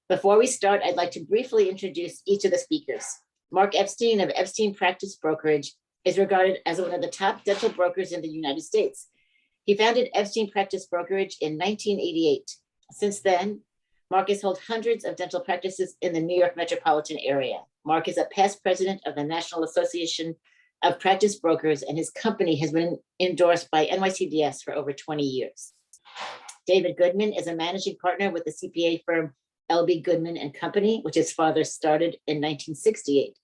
Before we start, I'd like to briefly introduce each of the speakers. Mark Epstein of Epstein Practice Brokerage is regarded as one of the top dental brokers in the United States. He founded Epstein Practice Brokerage in 1988. Since then, Mark has held hundreds of dental practices in the New York metropolitan area. Mark is a past president of the National Association of Practice Brokers, and his company has been endorsed by NYCDS for over 20 years. David Goodman is a managing partner with the CPA firm LB Goodman and Company, which his father started in 1968.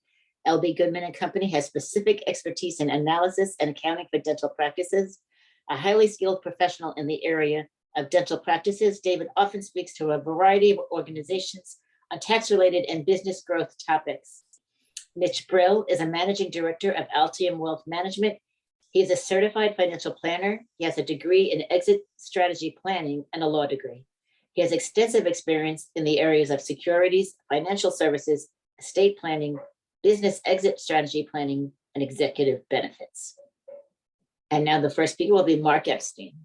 LB Goodman and Company has specific expertise in analysis and accounting for dental practices. A highly skilled professional in the area of dental practices, David often speaks to a variety of organizations on tax-related and business growth topics. Mitch Brill is a managing director of Altium Wealth Management. He is a certified financial planner. He has a degree in exit strategy planning and a law degree. He has extensive experience in the areas of securities, financial services, estate planning, business exit strategy planning, and executive benefits. And now the first speaker will be Mark Epstein.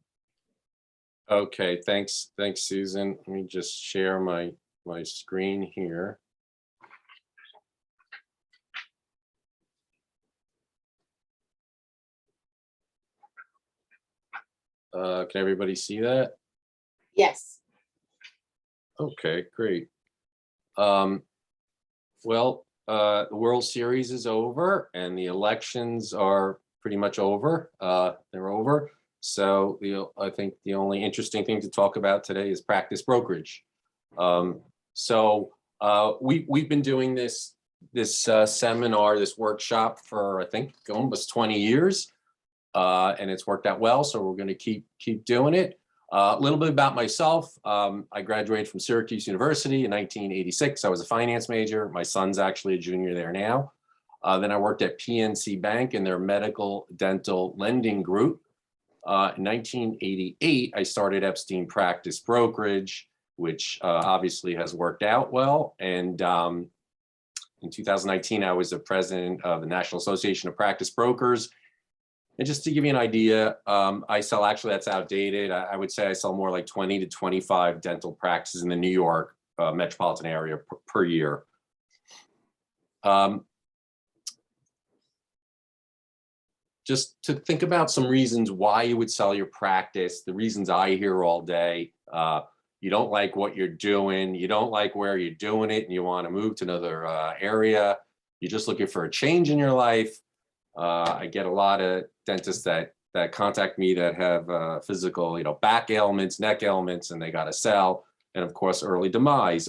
Okay, thanks, Susan. Let me just share my screen here. Can everybody see that? Yes. Okay, great. The World Series is over and the elections are pretty much over. They're over. So I think the only interesting thing to talk about today is practice brokerage. We've been doing this seminar, this workshop for I think almost 20 years, and it's worked out well. So we're going to keep doing it. A little bit about myself. I graduated from Syracuse University in 1986. I was a finance major. My son's actually a junior there now. Then I worked at PNC Bank in their medical dental lending group. In 1988, I started Epstein Practice Brokerage, which obviously has worked out well. And in 2019, I was the president of the National Association of Practice Brokers. And just to give you an idea, I sell, actually that's outdated. I would say I sell more like 20 to 25 dental practices in the New York metropolitan area per year. Just to think about some reasons why you would sell your practice, the reasons I hear all day. You don't like what you're doing, you don't like where you're doing it, and you want to move to another area. You're just looking for a change in your life. I get a lot of dentists that contact me that have physical, back ailments, neck ailments, and they got to sell. And of course, early demise.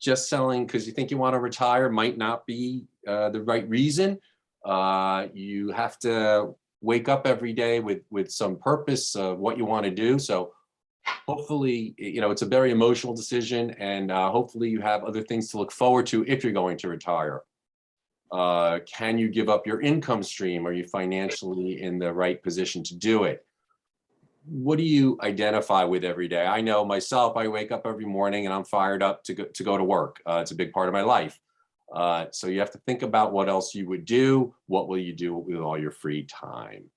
Just selling because you think you want to retire might not be the right reason. You have to wake up every day with some purpose of what you want to do. So hopefully, it's a very emotional decision, and hopefully you have other things to look forward to if you're going to retire. Can you give up your income stream? Are you financially in the right position to do it? What do you identify with every day? I know myself, I wake up every morning and I'm fired up to go to work. It's a big part of my life. So you have to think about what else you would do. What will you do with all your free time?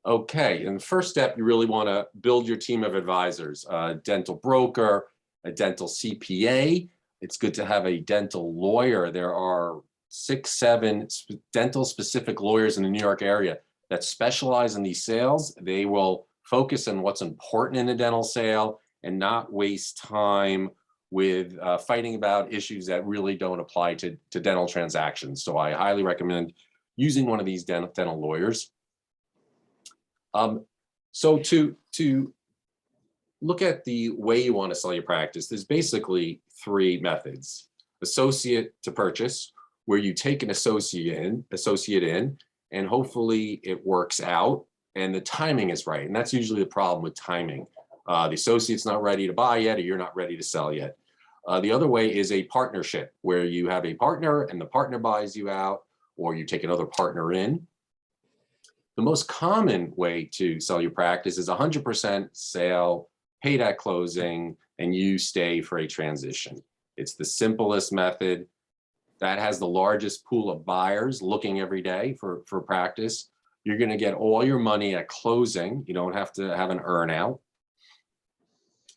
Okay, and the first step, you really want to build your team of advisors, a dental broker, a dental CPA. It's good to have a dental lawyer. There are 6, 7 dental specific lawyers in the New York area that specialize in these sales. They will focus on what's important in a dental sale and not waste time with fighting about issues that really don't apply to dental transactions. So I highly recommend using one of these dental lawyers. So to look at the way you want to sell your practice, there's basically 3 methods. Associate to purchase, where you take an associate in, and hopefully it works out and the timing is right. And that's usually the problem with timing. The associate's not ready to buy yet, or you're not ready to sell yet. The other way is a partnership, where you have a partner and the partner buys you out, or you take another partner in. The most common way to sell your practice is 100% sale, paid at closing, and you stay for a transition. It's the simplest method. That has the largest pool of buyers looking every day for practice. You're going to get all your money at closing. You don't have to have an earn out.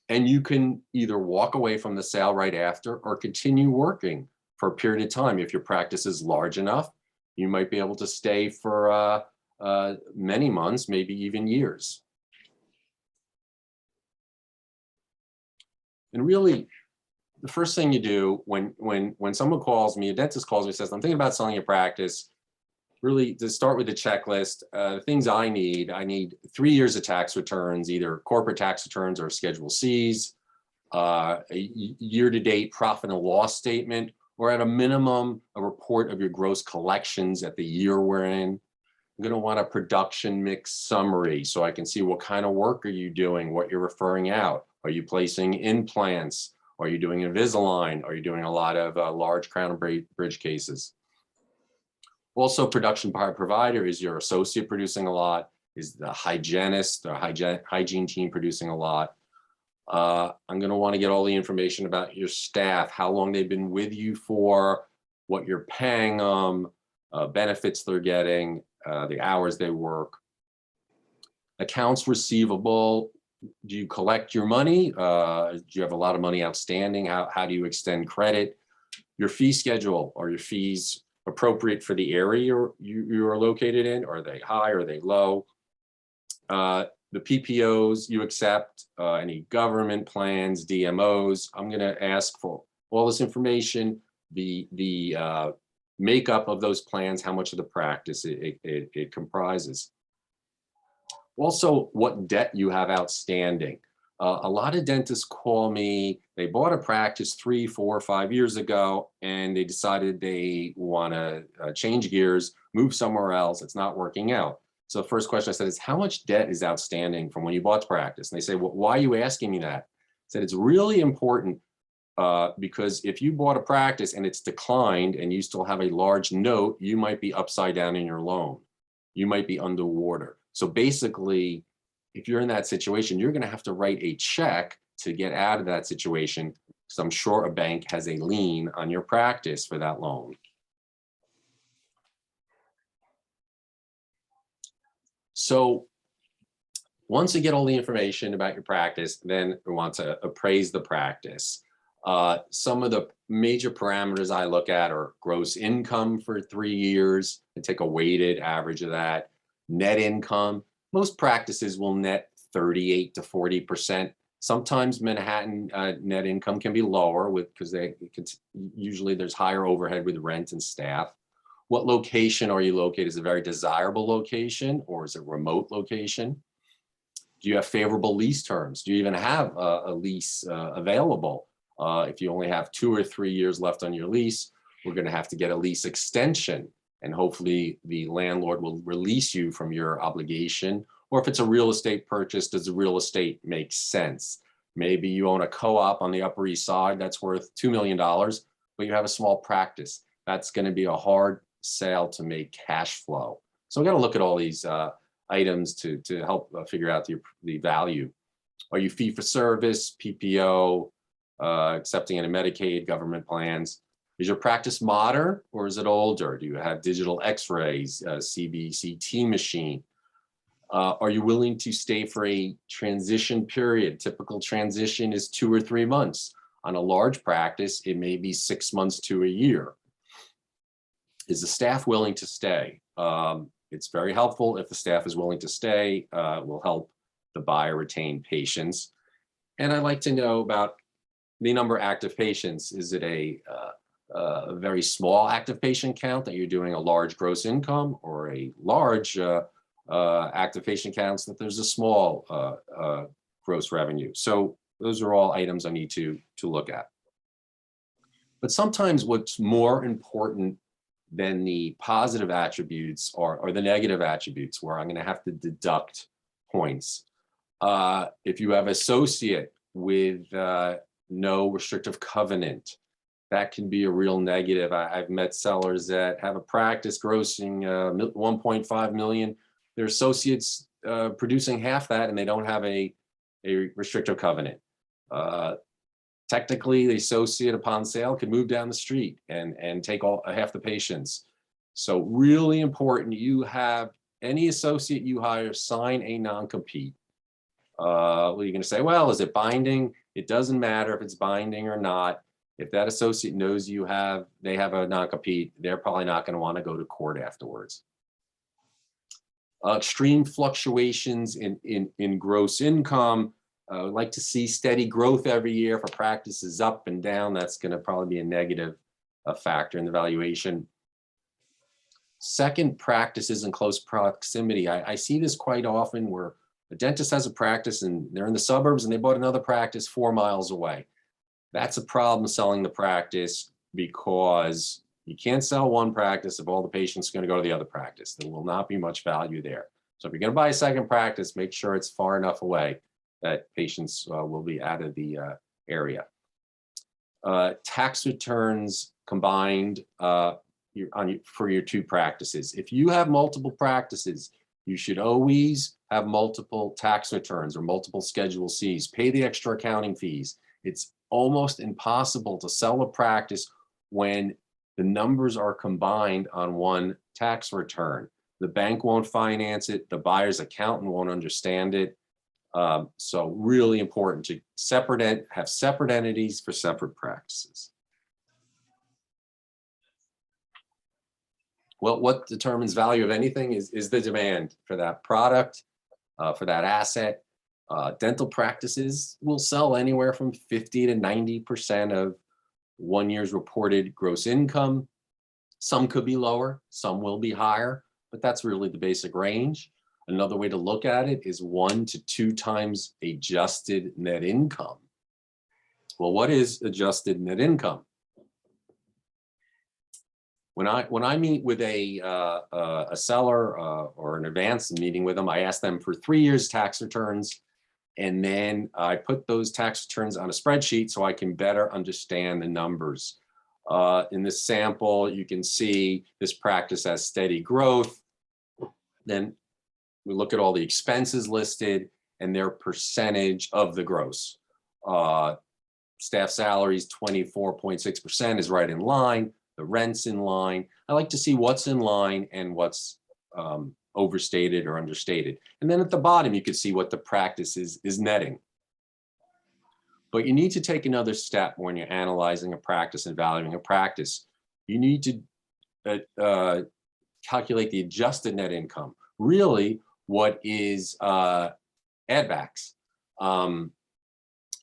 And you can either walk away from the sale right after or continue working for a period of time. If your practice is large enough, you might be able to stay for many months, maybe even years. And really, the first thing you do when someone calls me, a dentist calls me and says, I'm thinking about selling a practice, really to start with the checklist, things I need 3 years of tax returns, either corporate tax returns or Schedule Cs, a year-to-date profit and loss statement, or at a minimum, a report of your gross collections at the year we're in. I'm going to want a production mix summary so I can see what kind of work are you doing, what you're referring out. Are you placing implants? Are you doing Invisalign? Are you doing a lot of large crown and bridge cases? Also, production by provider, is your associate producing a lot? Is the hygienist or hygiene team producing a lot? I'm going to want to get all the information about your staff, how long they've been with you for, what you're paying them, benefits they're getting, the hours they work. Accounts receivable, do you collect your money? Do you have a lot of money outstanding? How do you extend credit? Your fee schedule, are your fees appropriate for the area you're located in? Are they high? Are they low? The PPOs you accept, any government plans, DMOs. I'm going to ask for all this information, the makeup of those plans, how much of the practice it comprises. Also, what debt you have outstanding. A lot of dentists call me, they bought a practice 3, 4, 5 years ago, and they decided they want to change gears, move somewhere else. It's not working out. So the first question I said is, how much debt is outstanding from when you bought the practice? And they say, well, why are you asking me that? I said, it's really important because if you bought a practice and it's declined and you still have a large note, you might be upside down in your loan. You might be underwater. So basically, if you're in that situation, you're going to have to write a check to get out of that situation, because I'm sure a bank has a lien on your practice for that loan. So once you get all the information about your practice, then we want to appraise the practice. Some of the major parameters I look at are gross income for 3 years and take a weighted average of that. Net income, most practices will net 38 to 40%. Sometimes Manhattan net income can be lower because usually there's higher overhead with rent and staff. What location are you located? Is it a very desirable location or is it a remote location? Do you have favorable lease terms? Do you even have a lease available? If you only have 2 or 3 years left on your lease, we're going to have to get a lease extension, and hopefully the landlord will release you from your obligation. Or if it's a real estate purchase, does the real estate make sense? Maybe you own a co-op on the Upper East Side that's worth $2 million, but you have a small practice. That's going to be a hard sale to make cash flow. So we got to look at all these items to help figure out the value. Are you fee for service, PPO, accepting any Medicaid, government plans? Is your practice modern or is it older? Do you have digital x-rays, CBCT machine? Are you willing to stay for a transition period? Typical transition is 2 or 3 months. On a large practice, it may be 6 months to a year. Is the staff willing to stay? It's very helpful if the staff is willing to stay. It will help the buyer retain patients. And I'd like to know about the number of active patients. Is it a very small active patient count that you're doing a large gross income, or a large active patient counts that there's a small gross revenue? So those are all items I need to look at. But sometimes what's more important than the positive attributes are the negative attributes, where I'm going to have to deduct points. If you have associate with no restrictive covenant, that can be a real negative. I've met sellers that have a practice grossing 1.5 million. Their associates producing half that, and they don't have a restrictive covenant. Technically, the associate upon sale could move down the street and take half the patients. So really important, you have any associate you hire sign a non-compete. Well, you're going to say, well, is it binding? It doesn't matter if it's binding or not. If that associate knows they have a non-compete, they're probably not going to want to go to court afterwards. Extreme fluctuations in gross income. I would like to see steady growth every year. If a practice is up and down, that's going to probably be a negative factor in the valuation. Second, practices in close proximity. I see this quite often where a dentist has a practice and they're in the suburbs and they bought another practice 4 miles away. That's a problem selling the practice, because you can't sell one practice if all the patients are going to go to the other practice. There will not be much value there. So if you're going to buy a second practice, make sure it's far enough away that patients will be out of the area. Tax returns combined for your 2 practices. If you have multiple practices, you should always have multiple tax returns or multiple Schedule Cs. Pay the extra accounting fees. It's almost impossible to sell a practice when the numbers are combined on one tax return. The bank won't finance it. The buyer's accountant won't understand it. So really important to have separate entities for separate practices. Well, what determines value of anything is the demand for that product, for that asset. Dental practices will sell anywhere from 50 to 90% of 1 year's reported gross income. Some could be lower, some will be higher, but that's really the basic range. Another way to look at it is 1 to 2 times adjusted net income. Well, what is adjusted net income? When I meet with a seller or an advance meeting with them, I ask them for 3 years tax returns, and then I put those tax returns on a spreadsheet so I can better understand the numbers. In this sample, you can see this practice has steady growth. Then we look at all the expenses listed and their percentage of the gross. Staff salaries, 24.6% is right in line. The rent's in line. I like to see what's in line and what's overstated or understated. And then at the bottom, you can see what the practice is netting. But you need to take another step when you're analyzing a practice and valuing a practice. You need to calculate the adjusted net income. Really, what is add backs,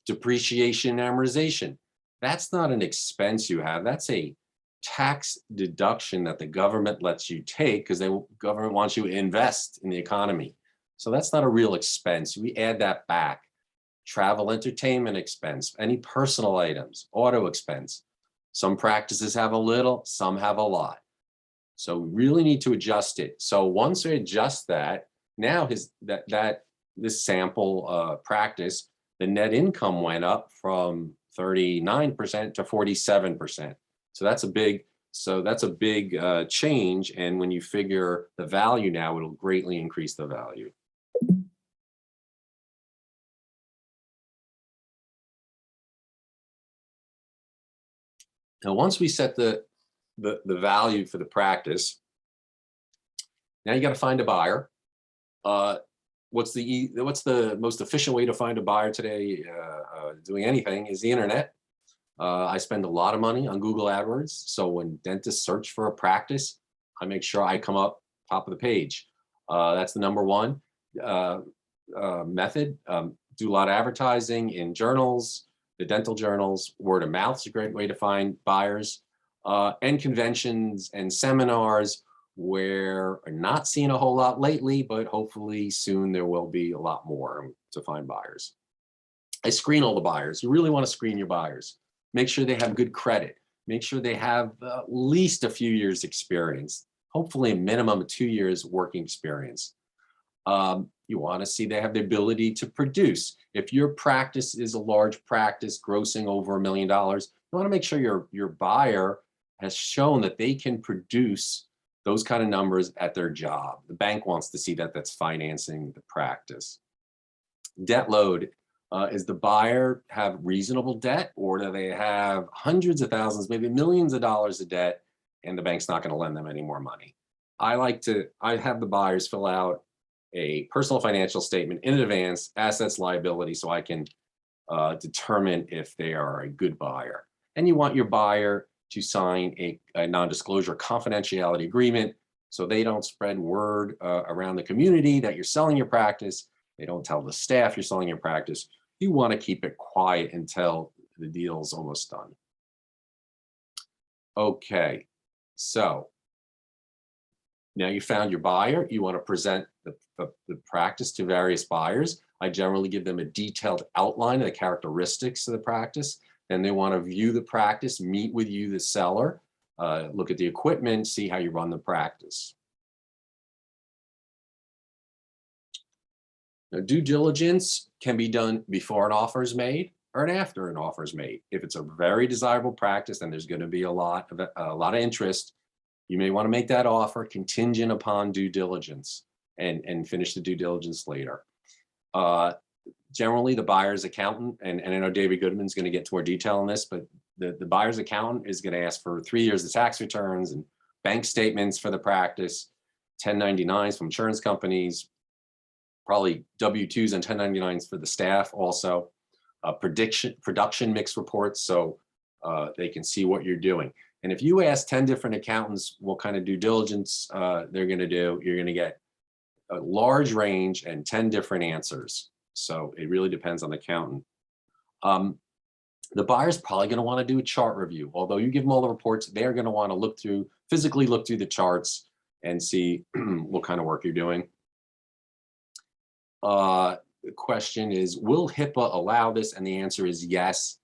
depreciation, amortization. That's not an expense you have. That's a tax deduction that the government lets you take because the government wants you to invest in the economy. So that's not a real expense. We add that back. Travel, entertainment expense, any personal items, auto expense. Some practices have a little, some have a lot. So we really need to adjust it. So once we adjust that, now this sample practice, the net income went up from 39% to 47%. So that's a big change. And when you figure the value now, it'll greatly increase the value. Now, once we set the value for the practice, now you got to find a buyer. What's the most efficient way to find a buyer today? Doing anything is the internet. I spend a lot of money on Google AdWords. So when dentists search for a practice, I make sure I come up top of the page. That's the number one method. Do a lot of advertising in journals, the dental journals. Word of mouth is a great way to find buyers. And conventions and seminars, where I'm not seeing a whole lot lately, but hopefully soon there will be a lot more to find buyers. I screen all the buyers. You really want to screen your buyers. Make sure they have good credit. Make sure they have at least a few years experience, hopefully a minimum of 2 years working experience. You want to see they have the ability to produce. If your practice is a large practice grossing over $1 million, you want to make sure your buyer has shown that they can produce those kind of numbers at their job. The bank wants to see that that's financing the practice. Debt load. Is the buyer have reasonable debt, or do they have hundreds of thousands, maybe millions of dollars of debt, and the bank's not going to lend them any more money? I have the buyers fill out a personal financial statement in advance, assets, liability, so I can determine if they are a good buyer. And you want your buyer to sign a non-disclosure confidentiality agreement so they don't spread word around the community that you're selling your practice. They don't tell the staff you're selling your practice. You want to keep it quiet until the deal's almost done. Okay, so now you found your buyer. You want to present the practice to various buyers. I generally give them a detailed outline of the characteristics of the practice. And they want to view the practice, meet with you, the seller, look at the equipment, see how you run the practice. Now, due diligence can be done before an offer is made or after an offer is made. If it's a very desirable practice and there's going to be a lot of interest, you may want to make that offer contingent upon due diligence and finish the due diligence later. Generally, the buyer's accountant, and I know David Goodman's going to get to more detail on this, but the buyer's accountant is going to ask for 3 years of tax returns and bank statements for the practice, 1099s from insurance companies, probably W-2s and 1099s for the staff also, production mix reports so they can see what you're doing. And if you ask 10 different accountants what kind of due diligence they're going to do, you're going to get a large range and 10 different answers. So it really depends on the accountant. The buyer's probably going to want to do a chart review. Although you give them all the reports, they're going to want to physically look through the charts and see what kind of work you're doing. The question is, will HIPAA allow this? And the answer is yes.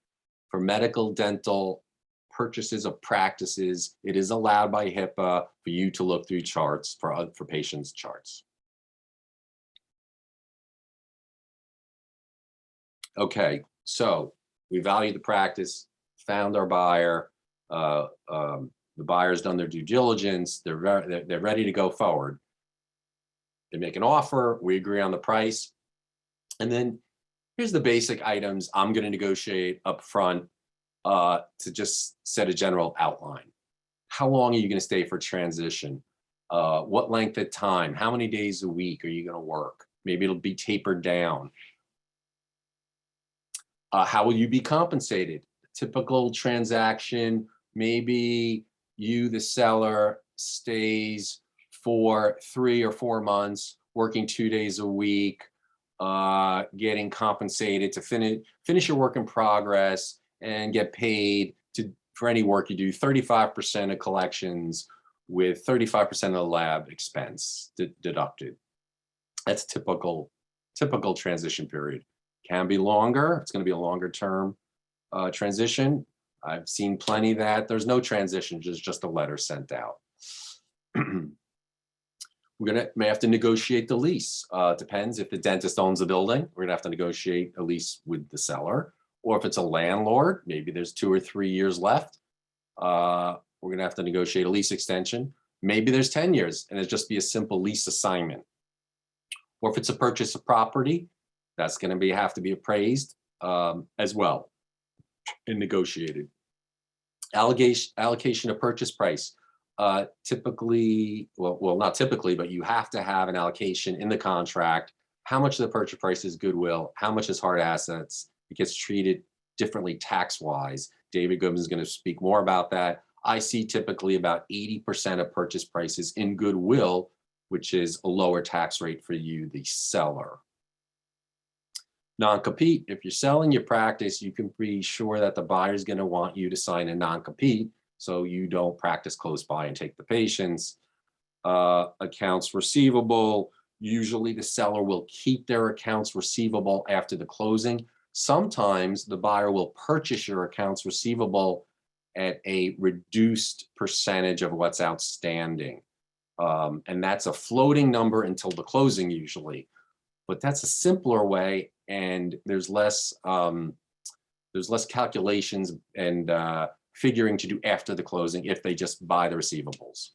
For medical, dental purchases of practices, it is allowed by HIPAA for you to look through charts for patients' charts. Okay, so we value the practice, found our buyer, the buyer's done their due diligence, they're ready to go forward. They make an offer, we agree on the price, and then here's the basic items I'm going to negotiate up front to just set a general outline. How long are you going to stay for transition? What length of time? How many days a week are you going to work? Maybe it'll be tapered down. How will you be compensated? Typical transaction, maybe you, the seller, stays for 3 or 4 months, working 2 days a week, getting compensated to finish your work in progress and get paid for any work you do, 35% of collections with 35% of the lab expense deducted. That's typical transition period. Can be longer. It's going to be a longer term transition. I've seen plenty that there's no transition, just a letter sent out. May have to negotiate the lease. Depends if the dentist owns the building. We're gonna have to negotiate a lease with the seller, or if it's a landlord, maybe there's 2 or 3 years left. We're gonna have to negotiate a lease extension. Maybe there's 10 years, and it'll just be a simple lease assignment. Or if it's a purchase of property, that's going to have to be appraised as well and negotiated. Allocation of purchase price. Typically, well, not typically, but you have to have an allocation in the contract. How much of the purchase price is goodwill? How much is hard assets? It gets treated differently tax-wise. David Goodman is going to speak more about that. I see typically about 80% of purchase prices in goodwill, which is a lower tax rate for you, the seller. Non-compete, if you're selling your practice, you can be sure that the buyer is going to want you to sign a non-compete so you don't practice close by and take the patients. Accounts receivable, usually the seller will keep their accounts receivable after the closing. Sometimes the buyer will purchase your accounts receivable at a reduced percentage of what's outstanding. And that's a floating number until the closing usually. But that's a simpler way, and there's less calculations and figuring to do after the closing if they just buy the receivables.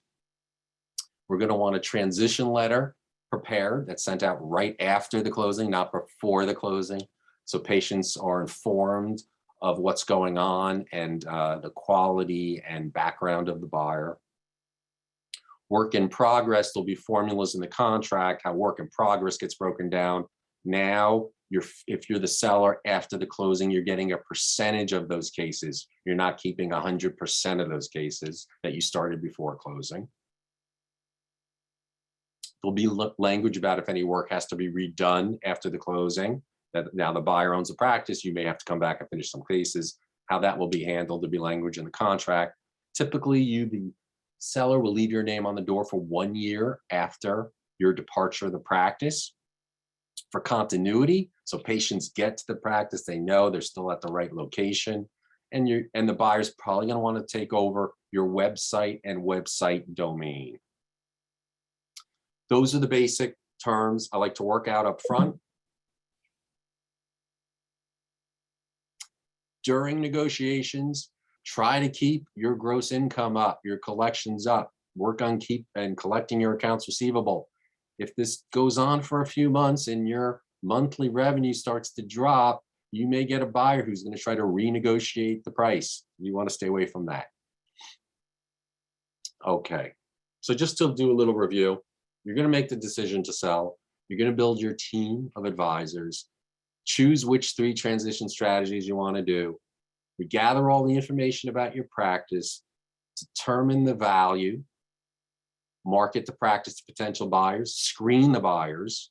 We're going to want a transition letter prepared that's sent out right after the closing, not before the closing, so patients are informed of what's going on and the quality and background of the buyer. Work in progress, there'll be formulas in the contract, how work in progress gets broken down. Now, if you're the seller after the closing, you're getting a percentage of those cases. You're not keeping 100% of those cases that you started before closing. There'll be language about if any work has to be redone after the closing, that now the buyer owns the practice, you may have to come back and finish some cases. How that will be handled, there'll be language in the contract. Typically, you, the seller, will leave your name on the door for 1 year after your departure of the practice for continuity. So patients get to the practice, they know they're still at the right location, and the buyer's probably going to want to take over your website and website domain. Those are the basic terms I like to work out up front. During negotiations, try to keep your gross income up, your collections up, work on collecting your accounts receivable. If this goes on for a few months and your monthly revenue starts to drop, you may get a buyer who's going to try to renegotiate the price. You want to stay away from that. Okay, so just to do a little review, you're going to make the decision to sell. You're going to build your team of advisors. Choose which 3 transition strategies you want to do. We gather all the information about your practice, determine the value, market the practice to potential buyers, screen the buyers,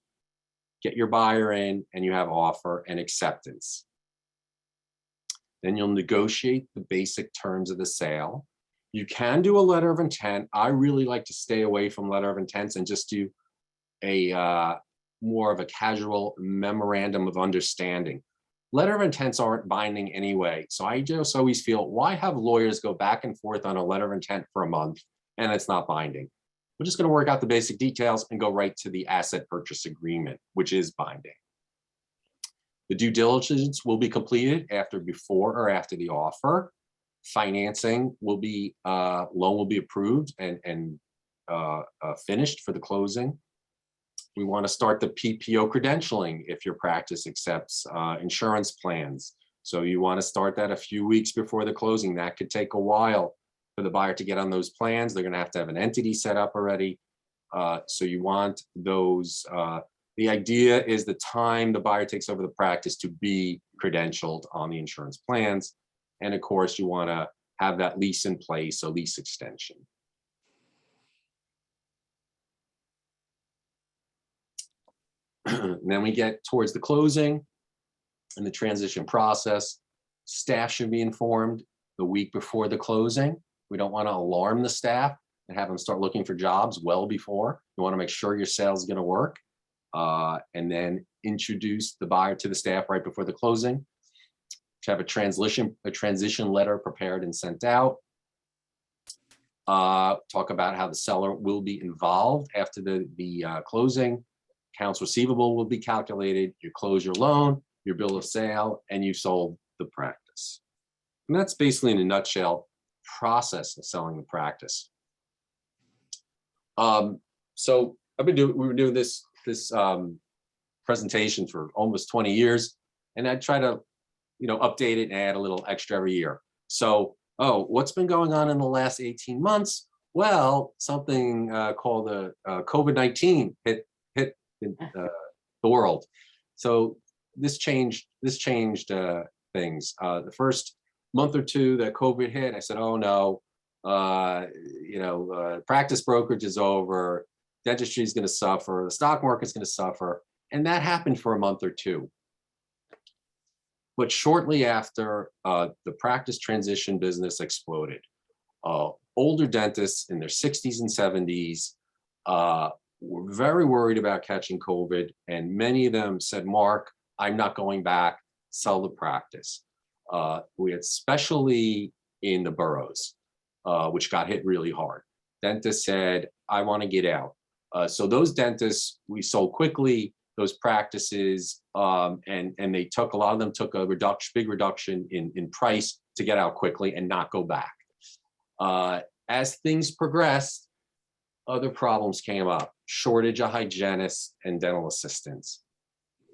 get your buyer in, and you have offer and acceptance. Then you'll negotiate the basic terms of the sale. You can do a letter of intent. I really like to stay away from letter of intents and just do a more of a casual memorandum of understanding. Letter of intents aren't binding anyway. So I just always feel, why have lawyers go back and forth on a letter of intent for a month and it's not binding? We're just going to work out the basic details and go right to the asset purchase agreement, which is binding. The due diligence will be completed before or after the offer. Financing will be, loan will be approved and finished for the closing. We want to start the PPO credentialing if your practice accepts insurance plans. So you want to start that a few weeks before the closing. That could take a while for the buyer to get on those plans. They're going to have an entity set up already. So you want those. The idea is the time the buyer takes over the practice to be credentialed on the insurance plans. And of course, you want to have that lease in place, a lease extension. And then we get towards the closing and the transition process. Staff should be informed the week before the closing. We don't want to alarm the staff and have them start looking for jobs well before. You want to make sure your sale is going to work, and then introduce the buyer to the staff right before the closing. To have a transition letter prepared and sent out. Talk about how the seller will be involved after the closing. Accounts receivable will be calculated. You close your loan, your bill of sale, and you sold the practice. And that's basically, in a nutshell, process of selling the practice. So we were doing this presentation for almost 20 years, and I try to update it and add a little extra every year. So, what's been going on in the last 18 months? Well, something called COVID-19 hit the world. So this changed things. The first month or two that COVID hit, I said, oh no, practice brokerage is over, dentistry is going to suffer, the stock market's going to suffer. And that happened for a month or two. But shortly after, the practice transition business exploded. Older dentists in their 60s and 70s were very worried about catching COVID, and many of them said, Mark, I'm not going back, sell the practice. We had, especially in the boroughs, which got hit really hard. Dentists said, I want to get out. So those dentists, we sold quickly, those practices, and a lot of them took a big reduction in price to get out quickly and not go back. As things progressed, other problems came up: shortage of hygienists and dental assistants,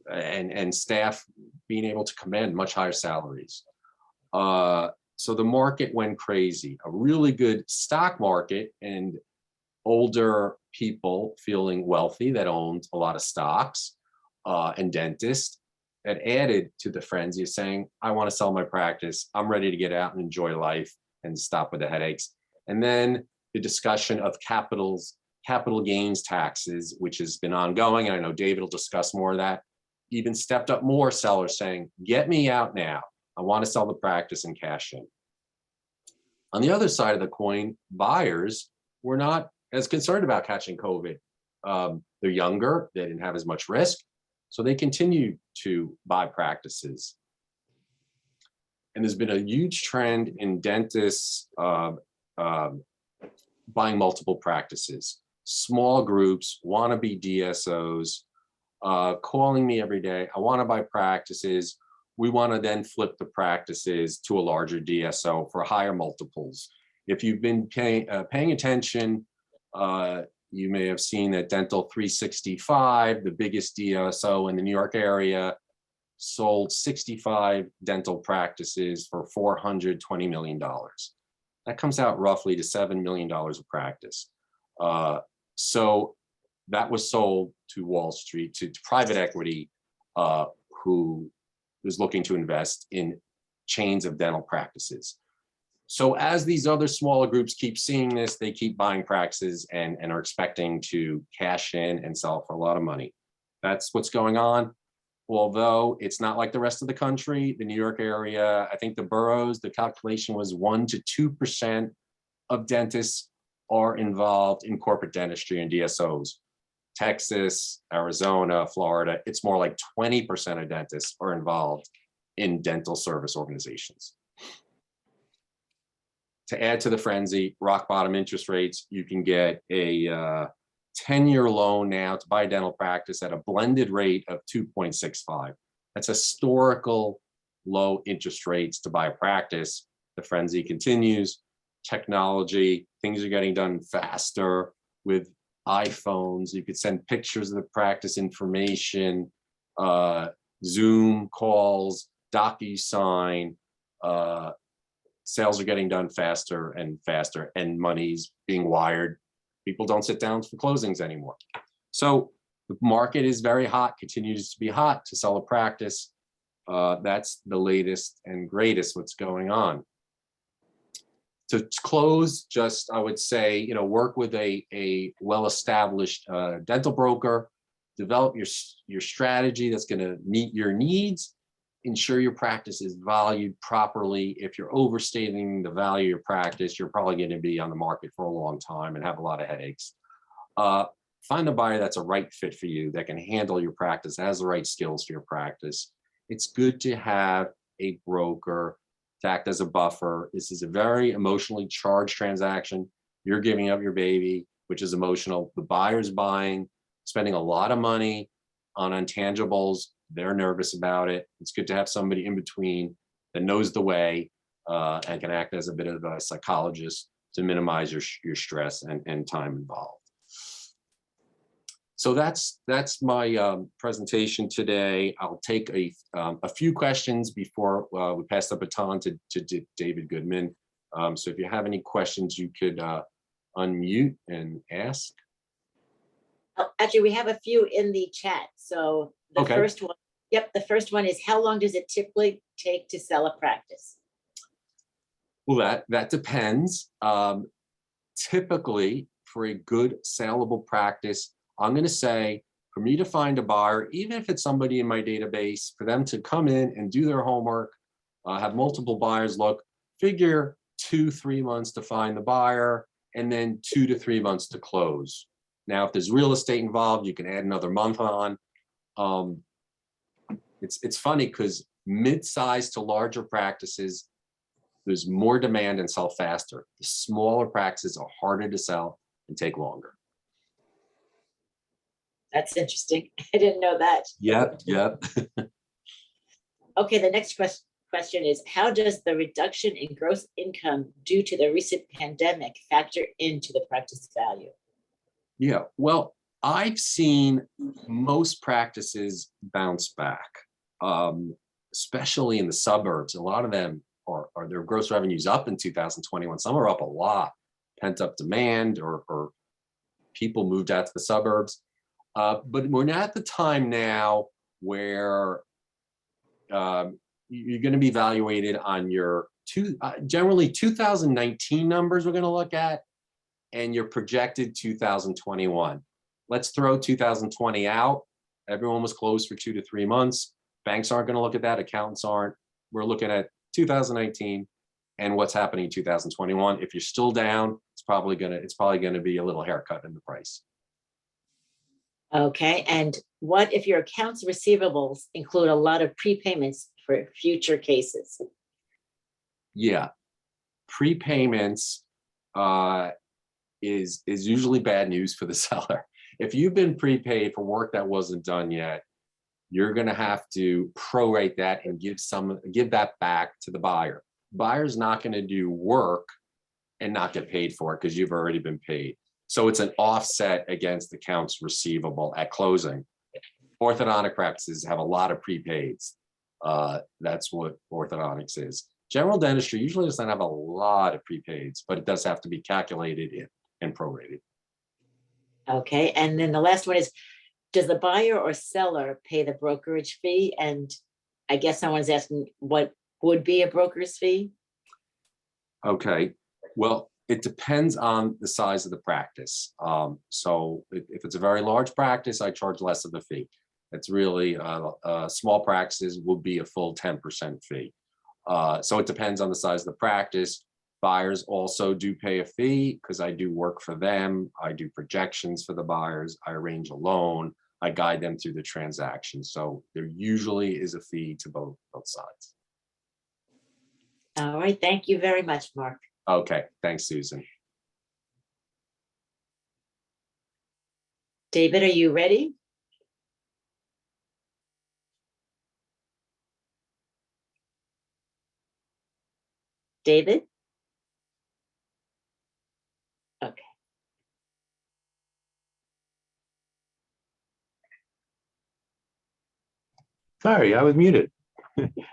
and staff being able to command much higher salaries. So the market went crazy. A really good stock market, and older people feeling wealthy that owned a lot of stocks, and dentists. that added to the frenzy of saying, I want to sell my practice. I'm ready to get out and enjoy life and stop with the headaches. And then the discussion of capital gains taxes, which has been ongoing. And I know David will discuss more of that. Even stepped up more sellers saying, get me out now. I want to sell the practice and cash in. On the other side of the coin, buyers were not as concerned about catching COVID. They're younger, they didn't have as much risk, so they continue to buy practices. And there's been a huge trend in dentists buying multiple practices. Small groups, wannabe DSOs, calling me every day. I want to buy practices. We want to then flip the practices to a larger DSO for higher multiples. If you've been paying attention, you may have seen that Dental 365, the biggest DSO in the New York area, sold 65 dental practices for $420 million. That comes out roughly to $7 million a practice. So that was sold to Wall Street, to private equity, who was looking to invest in chains of dental practices. So as these other smaller groups keep seeing this, they keep buying practices and are expecting to cash in and sell for a lot of money. That's what's going on. Although it's not like the rest of the country, the New York area, I think the boroughs, the calculation was 1% to 2% of dentists are involved in corporate dentistry and DSOs. Texas, Arizona, Florida, it's more like 20% of dentists are involved in dental service organizations. To add to the frenzy, rock bottom interest rates, you can get a 10-year loan now to buy a dental practice at a blended rate of 2.65. That's historical low interest rates to buy a practice. The frenzy continues. Technology, things are getting done faster with iPhones. You could send pictures of the practice information, Zoom calls, DocuSign. Sales are getting done faster and faster, and money's being wired. People don't sit down for closings anymore. So the market is very hot, continues to be hot to sell a practice. That's the latest and greatest what's going on. To close, just I would say, work with a well-established dental broker, develop your strategy that's going to meet your needs, ensure your practice is valued properly. If you're overstating the value of your practice, you're probably going to be on the market for a long time and have a lot of headaches. Find a buyer that's a right fit for you, that can handle your practice, has the right skills for your practice. It's good to have a broker to act as a buffer. This is a very emotionally charged transaction. You're giving up your baby, which is emotional. The buyer's buying, spending a lot of money on intangibles. They're nervous about it. It's good to have somebody in between that knows the way and can act as a bit of a psychologist to minimize your stress and time involved. So that's my presentation today. I'll take a few questions before we pass the baton to David Goodman. So if you have any questions, you could unmute and ask. Actually, we have a few in the chat. So the Okay. first one, the first one is, how long does it typically take to sell a practice? Well, that depends. Typically, for a good saleable practice, I'm going to say, for me to find a buyer, even if it's somebody in my database, for them to come in and do their homework, have multiple buyers look, figure 2-3 months to find the buyer, and then 2 to 3 months to close. Now, if there's real estate involved, you can add another month on. It's funny because mid-sized to larger practices, there's more demand and sell faster. The smaller practices are harder to sell and take longer. That's interesting. I didn't know that. Yep. Okay, the next question is, how does the reduction in gross income due to the recent pandemic factor into the practice value? Yeah, well, I've seen most practices bounce back, especially in the suburbs. A lot of them are their gross revenues up in 2021. Some are up a lot, pent up demand or people moved out to the suburbs. But we're not at the time now where you're going to be evaluated on your generally 2019 numbers we're going to look at, and your projected 2021. Let's throw 2020 out. Everyone was closed for 2 to 3 months. Banks aren't going to look at that. Accountants aren't. We're looking at 2019 and what's happening in 2021. If you're still down, it's probably going to be a little haircut in the price. Okay, and what if your accounts receivables include a lot of prepayments for future cases? Yeah, prepayments is usually bad news for the seller. If you've been prepaid for work that wasn't done yet, you're going to have to prorate that and give that back to the buyer. Buyer's not going to do work and not get paid for it because you've already been paid. So it's an offset against accounts receivable at closing. Orthodontic practices have a lot of prepaids. That's what orthodontics is. General dentistry usually doesn't have a lot of prepaids, but it does have to be calculated in and prorated. Okay, and then the last one is, does the buyer or seller pay the brokerage fee? And I guess someone's asking what would be a broker's fee? Okay, well, it depends on the size of the practice. So if it's a very large practice, I charge less of a fee. It's really small practices will be a full 10% fee. So it depends on the size of the practice. Buyers also do pay a fee because I do work for them. I do projections for the buyers. I arrange a loan. I guide them through the transaction. So there usually is a fee to both sides. All right, thank you very much, Mark. Okay, thanks, Susan. David, are you ready? David? Okay. Sorry, I was muted.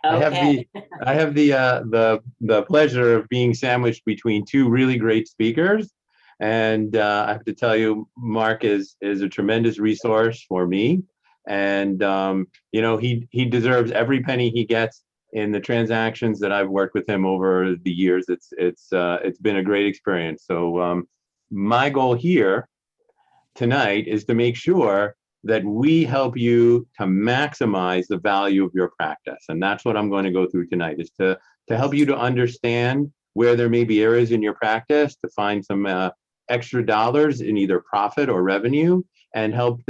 I have the pleasure of being sandwiched between two really great speakers, and I have to tell you, Mark is a tremendous resource for me, and you know, he deserves every penny he gets in the transactions that I've worked with him over the years. It's been a great experience. So my goal here tonight is to make sure that we help you to maximize the value of your practice. And that's what I'm going to go through tonight, is to help you to understand where there may be areas in your practice to find some extra dollars in either profit or revenue, and help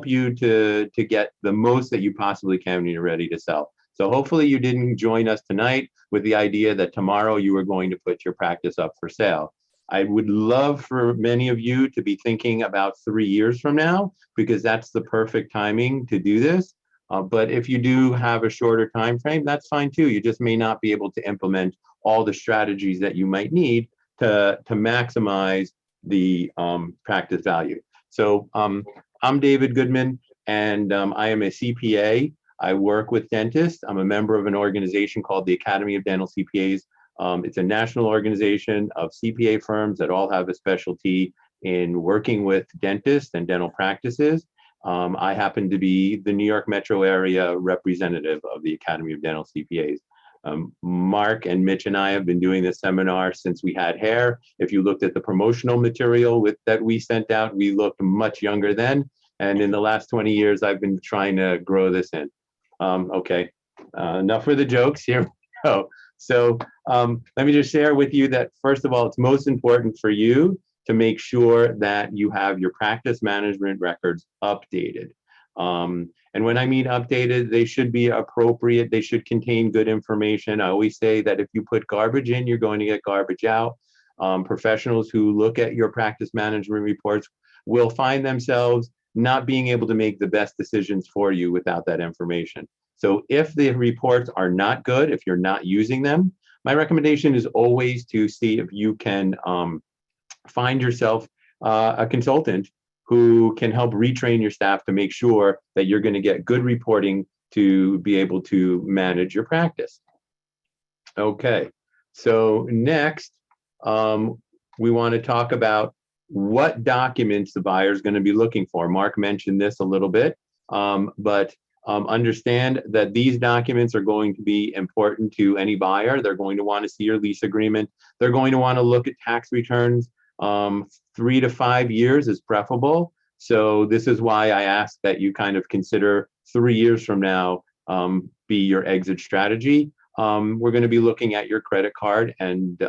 you to get the most that you possibly can when you're ready to sell. So hopefully you didn't join us tonight with the idea that tomorrow you are going to put your practice up for sale. I would love for many of you to be thinking about 3 years from now, because that's the perfect timing to do this. But if you do have a shorter time frame, that's fine too. You just may not be able to implement all the strategies that you might need to maximize the practice value. So I'm David Goodman, and I am a CPA. I work with dentists. I'm a member of an organization called the Academy of Dental CPAs. It's a national organization of CPA firms that all have a specialty in working with dentists and dental practices. I happen to be the New York metro area representative of the Academy of Dental CPAs. Mark and Mitch and I have been doing this seminar since we had hair. If you looked at the promotional material that we sent out, we looked much younger then. And in the last 20 years, I've been trying to grow this in. Okay, enough for the jokes. Here we go. So let me just share with you that, first of all, it's most important for you to make sure that you have your practice management records updated. And when I mean updated, they should be appropriate. They should contain good information. I always say that if you put garbage in, you're going to get garbage out. Professionals who look at your practice management reports will find themselves not being able to make the best decisions for you without that information. So if the reports are not good, if you're not using them, my recommendation is always to see if you can find yourself a consultant who can help retrain your staff to make sure that you're going to get good reporting to be able to manage your practice. Okay, so next, we want to talk about what documents the buyer is going to be looking for. Mark mentioned this a little bit, but understand that these documents are going to be important to any buyer. They're going to want to see your lease agreement. They're going to want to look at tax returns. 3 to 5 years is preferable. So this is why I ask that you kind of consider 3 years from now be your exit strategy. We're going to be looking at your credit card and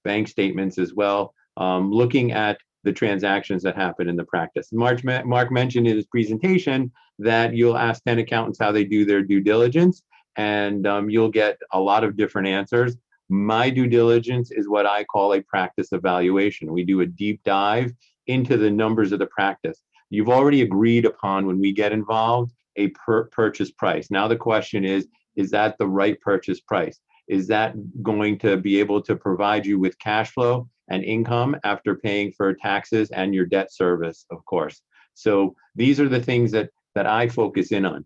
bank statements as well, looking at the transactions that happen in the practice. Mark mentioned in his presentation that you'll ask 10 accountants how they do their due diligence, and you'll get a lot of different answers. My due diligence is what I call a practice evaluation. We do a deep dive into the numbers of the practice. You've already agreed upon, when we get involved, a purchase price. Now the question is that the right purchase price? Is that going to be able to provide you with cash flow and income after paying for taxes and your debt service, of course? So these are the things that I focus in on.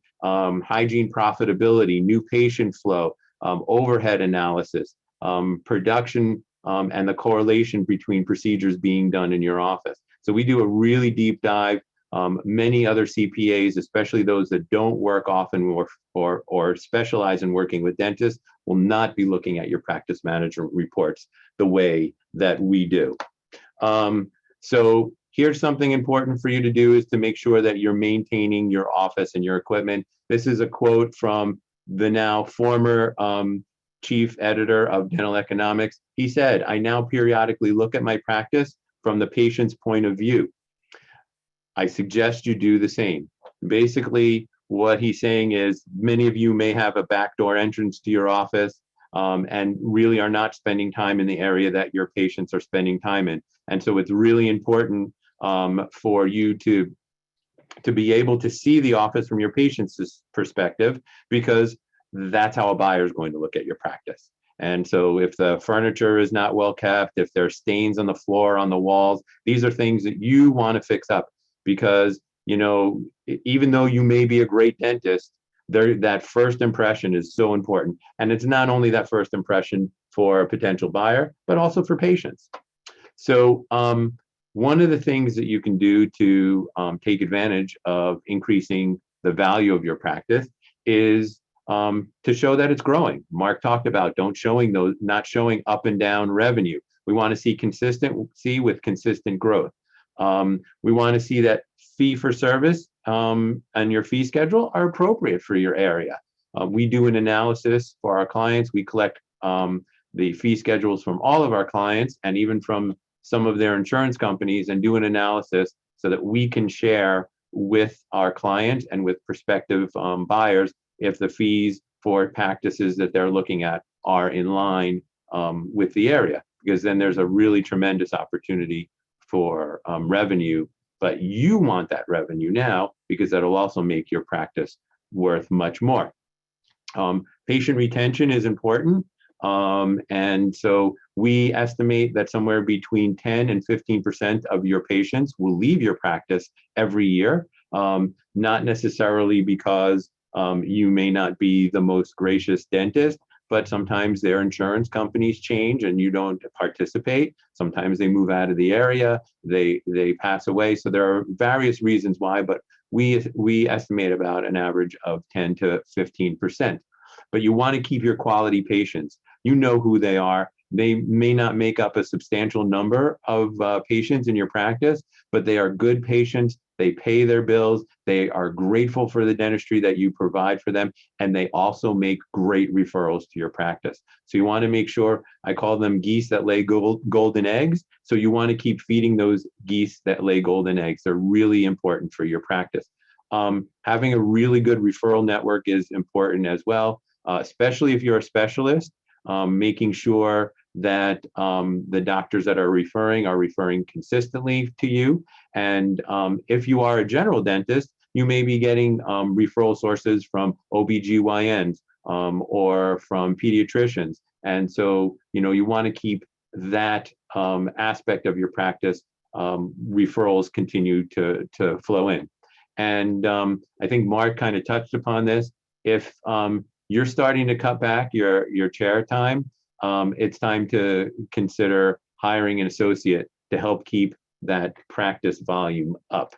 Hygiene profitability, new patient flow, overhead analysis, production, and the correlation between procedures being done in your office. So we do a really deep dive. Many other CPAs, especially those that don't work often or specialize in working with dentists, will not be looking at your practice management reports the way that we do. So here's something important for you to do, is to make sure that you're maintaining your office and your equipment. This is a quote from the now former chief editor of Dental Economics. He said, "I now periodically look at my practice from the patient's point of view. I suggest you do the same." Basically, what he's saying is, many of you may have a backdoor entrance to your office and really are not spending time in the area that your patients are spending time in. And so it's really important for you to be able to see the office from your patient's perspective, because that's how a buyer is going to look at your practice. And so if the furniture is not well kept, if there's stains on the floor, on the walls, these are things that you want to fix up, because, you know, even though you may be a great dentist, that first impression is so important. And it's not only that first impression for a potential buyer, but also for patients. So one of the things that you can do to take advantage of increasing the value of your practice is to show that it's growing. Mark talked about not showing up and down revenue. We want to see consistency with consistent growth. We want to see that fee for service and your fee schedule are appropriate for your area. We do an analysis for our clients. We collect the fee schedules from all of our clients and even from some of their insurance companies, and do an analysis so that we can share with our clients and with prospective buyers if the fees for practices that they're looking at are in line with the area, because then there's a really tremendous opportunity for revenue. But you want that revenue now, because that'll also make your practice worth much more. Patient retention is important. And so we estimate that somewhere between 10 and 15% of your patients will leave your practice every year, not necessarily because you may not be the most gracious dentist, but sometimes their insurance companies change and you don't participate. Sometimes they move out of the area, they pass away. So there are various reasons why, but we estimate about an average of 10 to 15%. But you want to keep your quality patients. You know who they are. They may not make up a substantial number of patients in your practice, but they are good patients. They pay their bills. They are grateful for the dentistry that you provide for them. And they also make great referrals to your practice. So you want to make sure, I call them geese that lay golden eggs. So you want to keep feeding those geese that lay golden eggs. They're really important for your practice. Having a really good referral network is important as well, especially if you're a specialist. Making sure that the doctors that are referring consistently to you. And if you are a general dentist, you may be getting referral sources from OBGYNs or from pediatricians. And so, you know, you want to keep that aspect of your practice, referrals continue to flow in. And I think Mark kind of touched upon this. If you're starting to cut back your chair time, it's time to consider hiring an associate to help keep that practice volume up.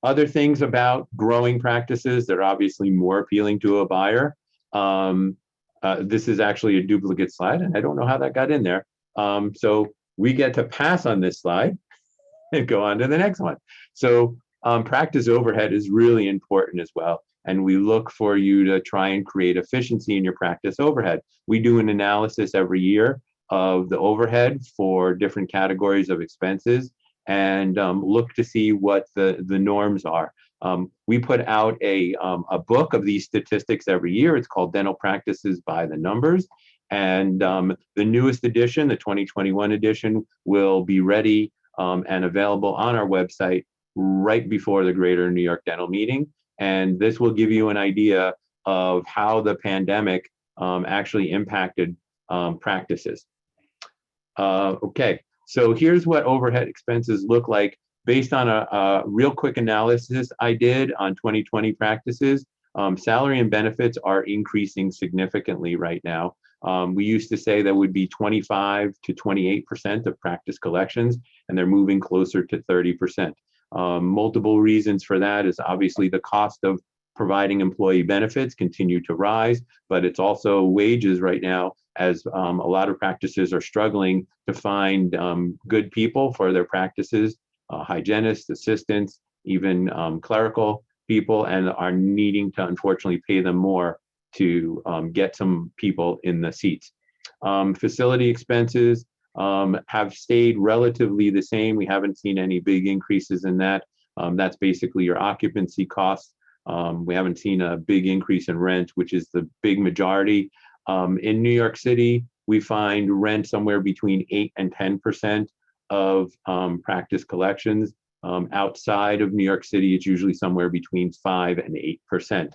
Other things about growing practices that are obviously more appealing to a buyer. This is actually a duplicate slide, and I don't know how that got in there. So we get to pass on this slide and go on to the next one. So practice overhead is really important as well. And we look for you to try and create efficiency in your practice overhead. We do an analysis every year of the overhead for different categories of expenses and look to see what the norms are. We put out a book of these statistics every year. It's called Dental Practices by the Numbers. And the newest edition, the 2021 edition, will be ready and available on our website right before the Greater New York Dental Meeting. And this will give you an idea of how the pandemic actually impacted practices. Okay, so here's what overhead expenses look like based on a real quick analysis I did on 2020 practices. Salary and benefits are increasing significantly right now. We used to say that would be 25 to 28% of practice collections, and they're moving closer to 30%. Multiple reasons for that is obviously the cost of providing employee benefits continue to rise, but it's also wages right now as a lot of practices are struggling to find good people for their practices, hygienists, assistants, even clerical people, and are needing to unfortunately pay them more to get some people in the seats. Facility expenses have stayed relatively the same. We haven't seen any big increases in that. That's basically your occupancy costs. We haven't seen a big increase in rent, which is the big majority. In New York City, we find rent somewhere between 8 and 10% of practice collections. Outside of New York City, it's usually somewhere between 5 and 8%.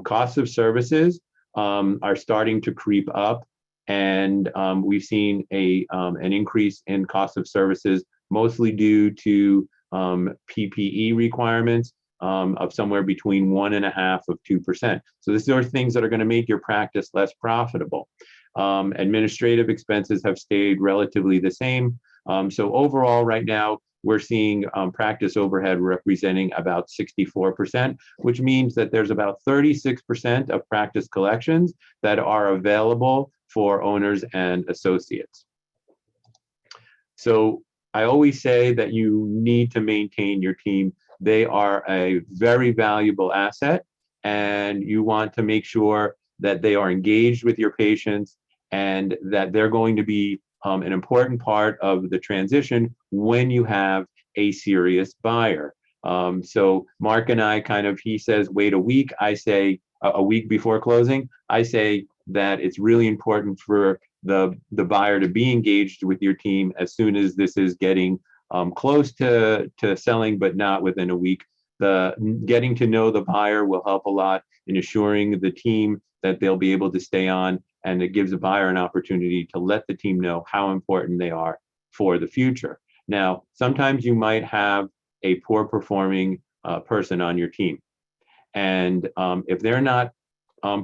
Costs of services are starting to creep up, and we've seen an increase in cost of services, mostly due to PPE requirements of somewhere between 1.5% of 2%. So these are things that are going to make your practice less profitable. Administrative expenses have stayed relatively the same. So overall, right now, we're seeing practice overhead representing about 64%, which means that there's about 36% of practice collections that are available for owners and associates. So I always say that you need to maintain your team. They are a very valuable asset, and you want to make sure that they are engaged with your patients and that they're going to be an important part of the transition when you have a serious buyer. So Mark and I he says, wait a week. I say a week before closing. I say that it's really important for the buyer to be engaged with your team as soon as this is getting close to selling, but not within a week. The getting to know the buyer will help a lot in assuring the team that they'll be able to stay on, and it gives the buyer an opportunity to let the team know how important they are for the future. Now, sometimes you might have a poor performing person on your team, and if they're not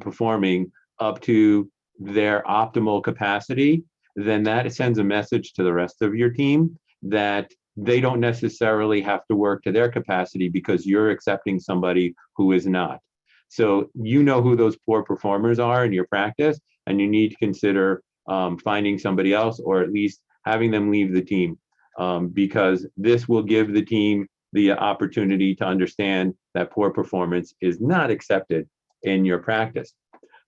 performing up to their optimal capacity, then that sends a message to the rest of your team that they don't necessarily have to work to their capacity because you're accepting somebody who is not. So you know who those poor performers are in your practice, and you need to consider finding somebody else, or at least having them leave the team, because this will give the team the opportunity to understand that poor performance is not accepted in your practice.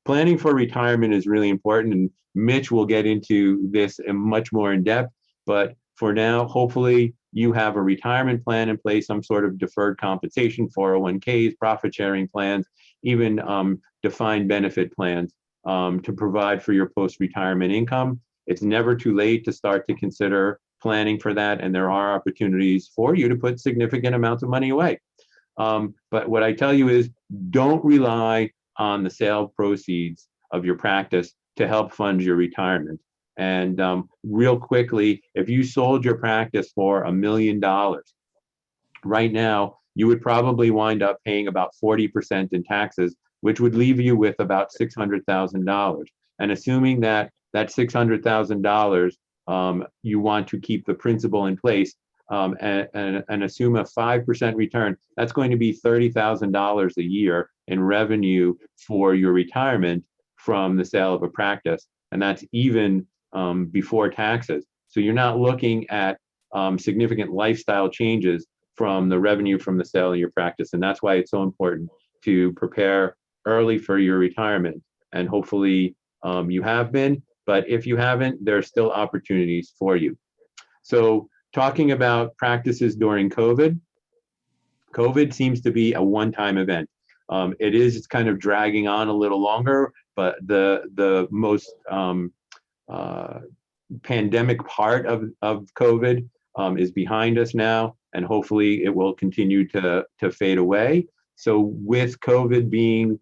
Planning for retirement is really important, and Mitch will get into this in much more in depth, but for now, hopefully you have a retirement plan in place, some sort of deferred compensation, 401ks, profit sharing plans, even defined benefit plans to provide for your post-retirement income. It's never too late to start to consider planning for that, and there are opportunities for you to put significant amounts of money away. But what I tell you is, don't rely on the sale proceeds of your practice to help fund your retirement. And real quickly, if you sold your practice for $1 million, right now, you would probably wind up paying about 40% in taxes, which would leave you with about $600,000. And assuming that $600,000, you want to keep the principal in place, and assume a 5% return, that's going to be $30,000 a year in revenue for your retirement from the sale of a practice. And that's even before taxes. So you're not looking at significant lifestyle changes from the revenue from the sale of your practice. And that's why it's so important to prepare early for your retirement. And hopefully you have been, but if you haven't, there's still opportunities for you. So talking about practices during COVID, COVID seems to be a one-time event. It's kind of dragging on a little longer, but the most pandemic part of COVID is behind us now, and hopefully it will continue to fade away. So with COVID being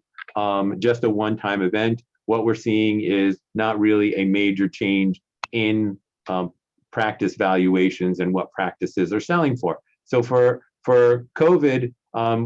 just a one-time event, what we're seeing is not really a major change in practice valuations and what practices are selling for. So for COVID,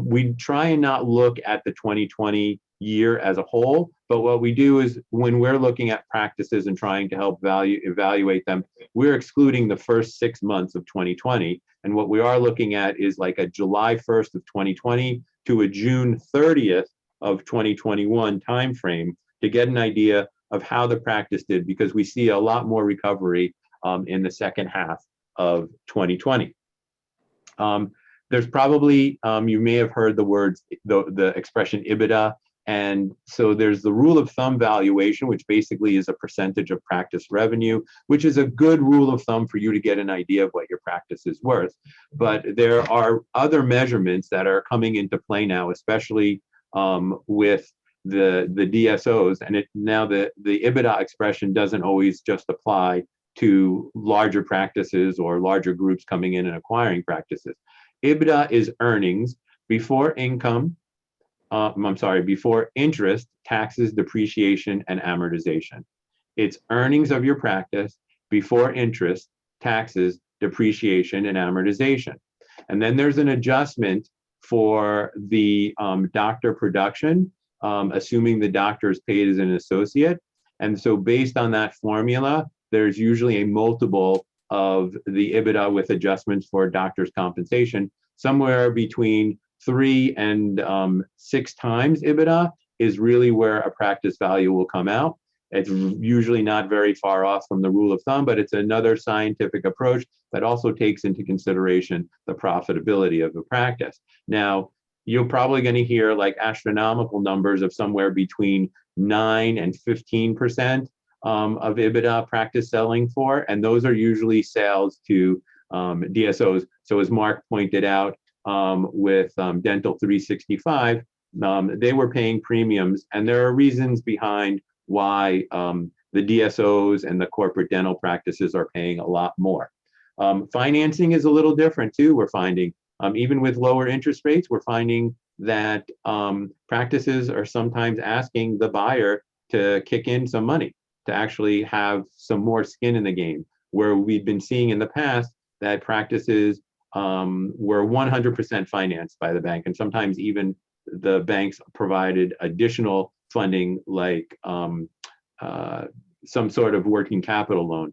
we try and not look at the 2020 year as a whole, but what we do is when we're looking at practices and trying to help evaluate them, we're excluding the first 6 months of 2020. And what we are looking at is like a July 1st of 2020 to a June 30th of 2021 timeframe to get an idea of how the practice did, because we see a lot more recovery in the second half of 2020. There's probably, you may have heard the words, the expression EBITDA. And so there's the rule of thumb valuation, which basically is a percentage of practice revenue, which is a good rule of thumb for you to get an idea of what your practice is worth. But there are other measurements that are coming into play now, especially with the DSOs. And now the EBITDA expression doesn't always just apply to larger practices or larger groups coming in and acquiring practices. EBITDA is earnings before income, before interest, taxes, depreciation, and amortization. It's earnings of your practice before interest, taxes, depreciation, and amortization. And then there's an adjustment for the doctor production, assuming the doctor is paid as an associate. And so based on that formula, there's usually a multiple of the EBITDA with adjustments for doctor's compensation, somewhere between 3 and 6 times EBITDA is really where a practice value will come out. It's usually not very far off from the rule of thumb, but it's another scientific approach that also takes into consideration the profitability of the practice. Now, you're probably going to hear like astronomical numbers of somewhere between 9 and 15% of EBITDA practice selling for, and those are usually sales to DSOs. So as Mark pointed out, with Dental 365, they were paying premiums, and there are reasons behind why the DSOs and the corporate dental practices are paying a lot more. Financing is a little different too. We're finding, even with lower interest rates, we're finding that practices are sometimes asking the buyer to kick in some money to actually have some more skin in the game, where we've been seeing in the past that practices were 100% financed by the bank, and sometimes even the banks provided additional funding like some sort of working capital loan.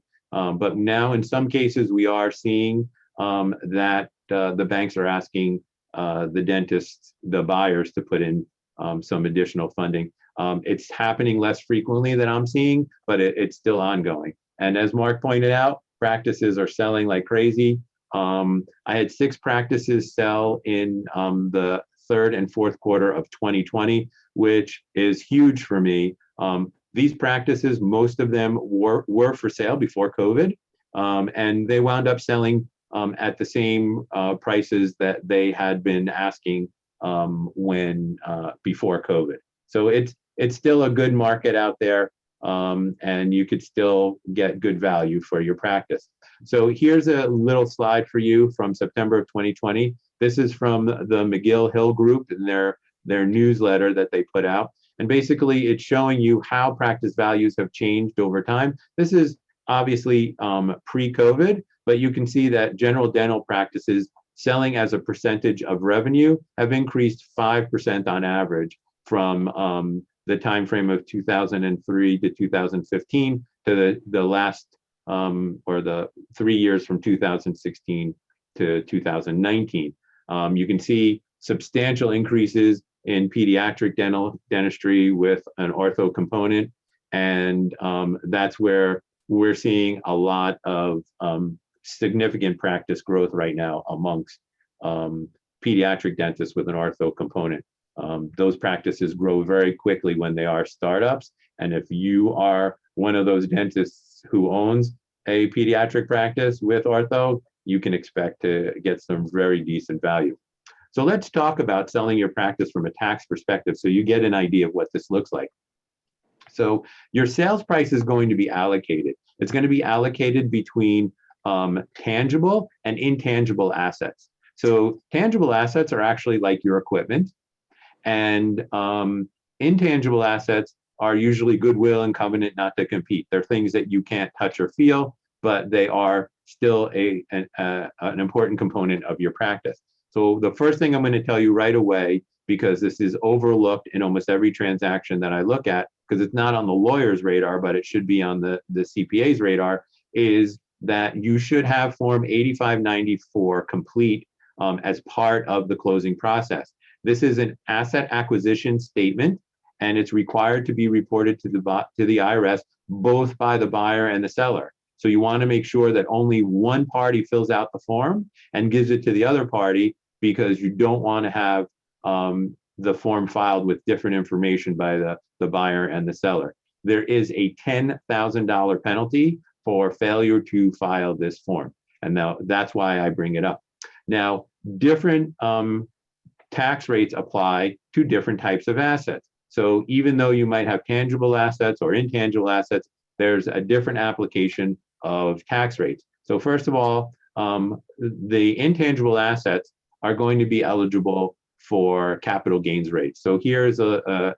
But now in some cases we are seeing that the banks are asking the dentists, the buyers, to put in some additional funding. It's happening less frequently than I'm seeing, but it's still ongoing. And as Mark pointed out, practices are selling like crazy. I had 6 practices sell in the 3rd and 4th quarter of 2020, which is huge for me. These practices, most of them were for sale before COVID, and they wound up selling at the same prices that they had been asking when before COVID. So it's still a good market out there, and you could still get good value for your practice. So here's a little slide for you from September of 2020. This is from the McGill Hill Group and their newsletter that they put out. And basically it's showing you how practice values have changed over time. This is obviously pre-COVID, but you can see that general dental practices selling as a percentage of revenue have increased 5% on average from the time frame of 2003 to 2015 to the last or the 3 years from 2016 to 2019. You can see substantial increases in pediatric dentistry with an ortho component. And that's where we're seeing a lot of significant practice growth right now amongst pediatric dentists with an ortho component. Those practices grow very quickly when they are startups. And if you are one of those dentists who owns a pediatric practice with ortho, you can expect to get some very decent value. So let's talk about selling your practice from a tax perspective so you get an idea of what this looks like. So your sales price is going to be allocated. It's going to be allocated between tangible and intangible assets. So tangible assets are actually like your equipment, and intangible assets are usually goodwill and covenant not to compete. They're things that you can't touch or feel, but they are still an important component of your practice. So the first thing I'm going to tell you right away, because this is overlooked in almost every transaction that I look at, because it's not on the lawyer's radar, but it should be on the CPA's radar, is that you should have Form 8594 complete as part of the closing process. This is an asset acquisition statement, and it's required to be reported to the IRS, both by the buyer and the seller. So you want to make sure that only one party fills out the form and gives it to the other party, because you don't want to have the form filed with different information by the buyer and the seller. There is a $10,000 penalty for failure to file this form. And now that's why I bring it up. Now, different tax rates apply to different types of assets. So even though you might have tangible assets or intangible assets, there's a different application of tax rates. So first of all, the intangible assets are going to be eligible for capital gains rates. So here's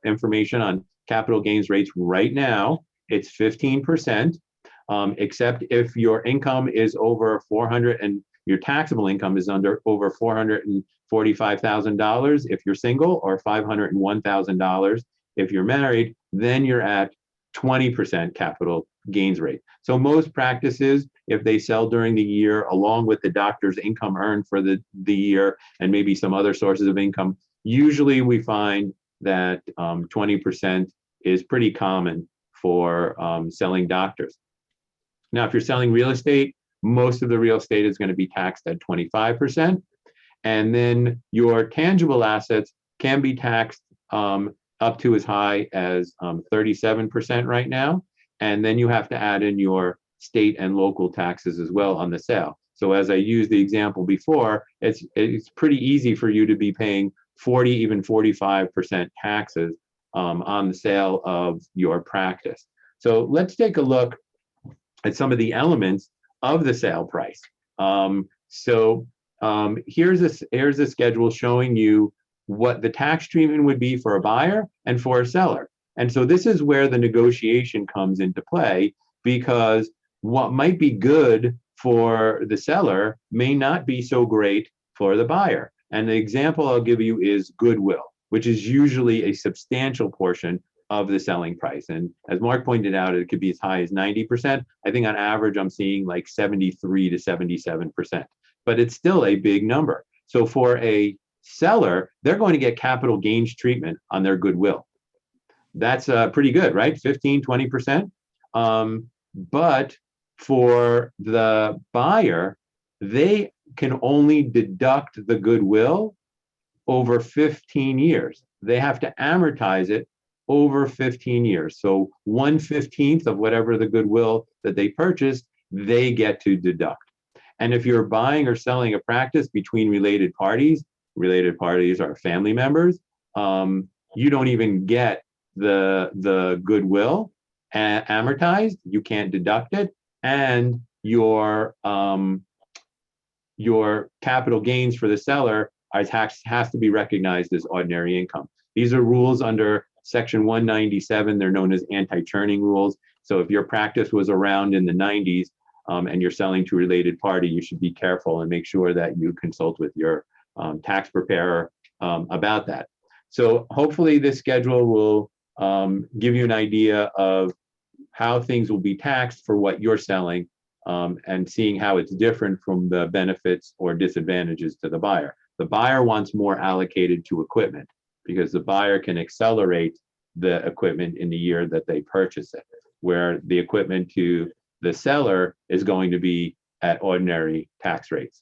information on capital gains rates right now. It's 15%, except if your income is over 400 and your taxable income is over $445,000 if you're single, or $501,000 if you're married, then you're at 20% capital gains rate. So most practices, if they sell during the year, along with the doctor's income earned for the year and maybe some other sources of income, usually we find that 20% is pretty common for selling doctors. Now, if you're selling real estate, most of the real estate is going to be taxed at 25%. And then your tangible assets can be taxed up to as high as 37% right now. And then you have to add in your state and local taxes as well on the sale. So as I used the example before, it's pretty easy for you to be paying 40, even 45% taxes on the sale of your practice. So let's take a look at some of the elements of the sale price. Here's a schedule showing you what the tax treatment would be for a buyer and for a seller. And so this is where the negotiation comes into play, because what might be good for the seller may not be so great for the buyer. And the example I'll give you is goodwill, which is usually a substantial portion of the selling price. And as Mark pointed out, it could be as high as 90%. I think on average, I'm seeing like 73 to 77%, but it's still a big number. So for a seller, they're going to get capital gains treatment on their goodwill. That's pretty good, right? 15, 20%. But for the buyer, they can only deduct the goodwill over 15 years. They have to amortize it over 15 years. So 1/15 of whatever the goodwill that they purchased, they get to deduct. And if you're buying or selling a practice between related parties are family members, you don't even get the goodwill amortized, you can't deduct it, and your capital gains for the seller has to be recognized as ordinary income. These are rules under Section 197. They're known as anti-churning rules. So if your practice was around in the 90s and you're selling to a related party, you should be careful and make sure that you consult with your tax preparer about that. So hopefully this schedule will give you an idea of how things will be taxed for what you're selling and seeing how it's different from the benefits or disadvantages to the buyer. The buyer wants more allocated to equipment because the buyer can accelerate the equipment in the year that they purchase it, where the equipment to the seller is going to be at ordinary tax rates.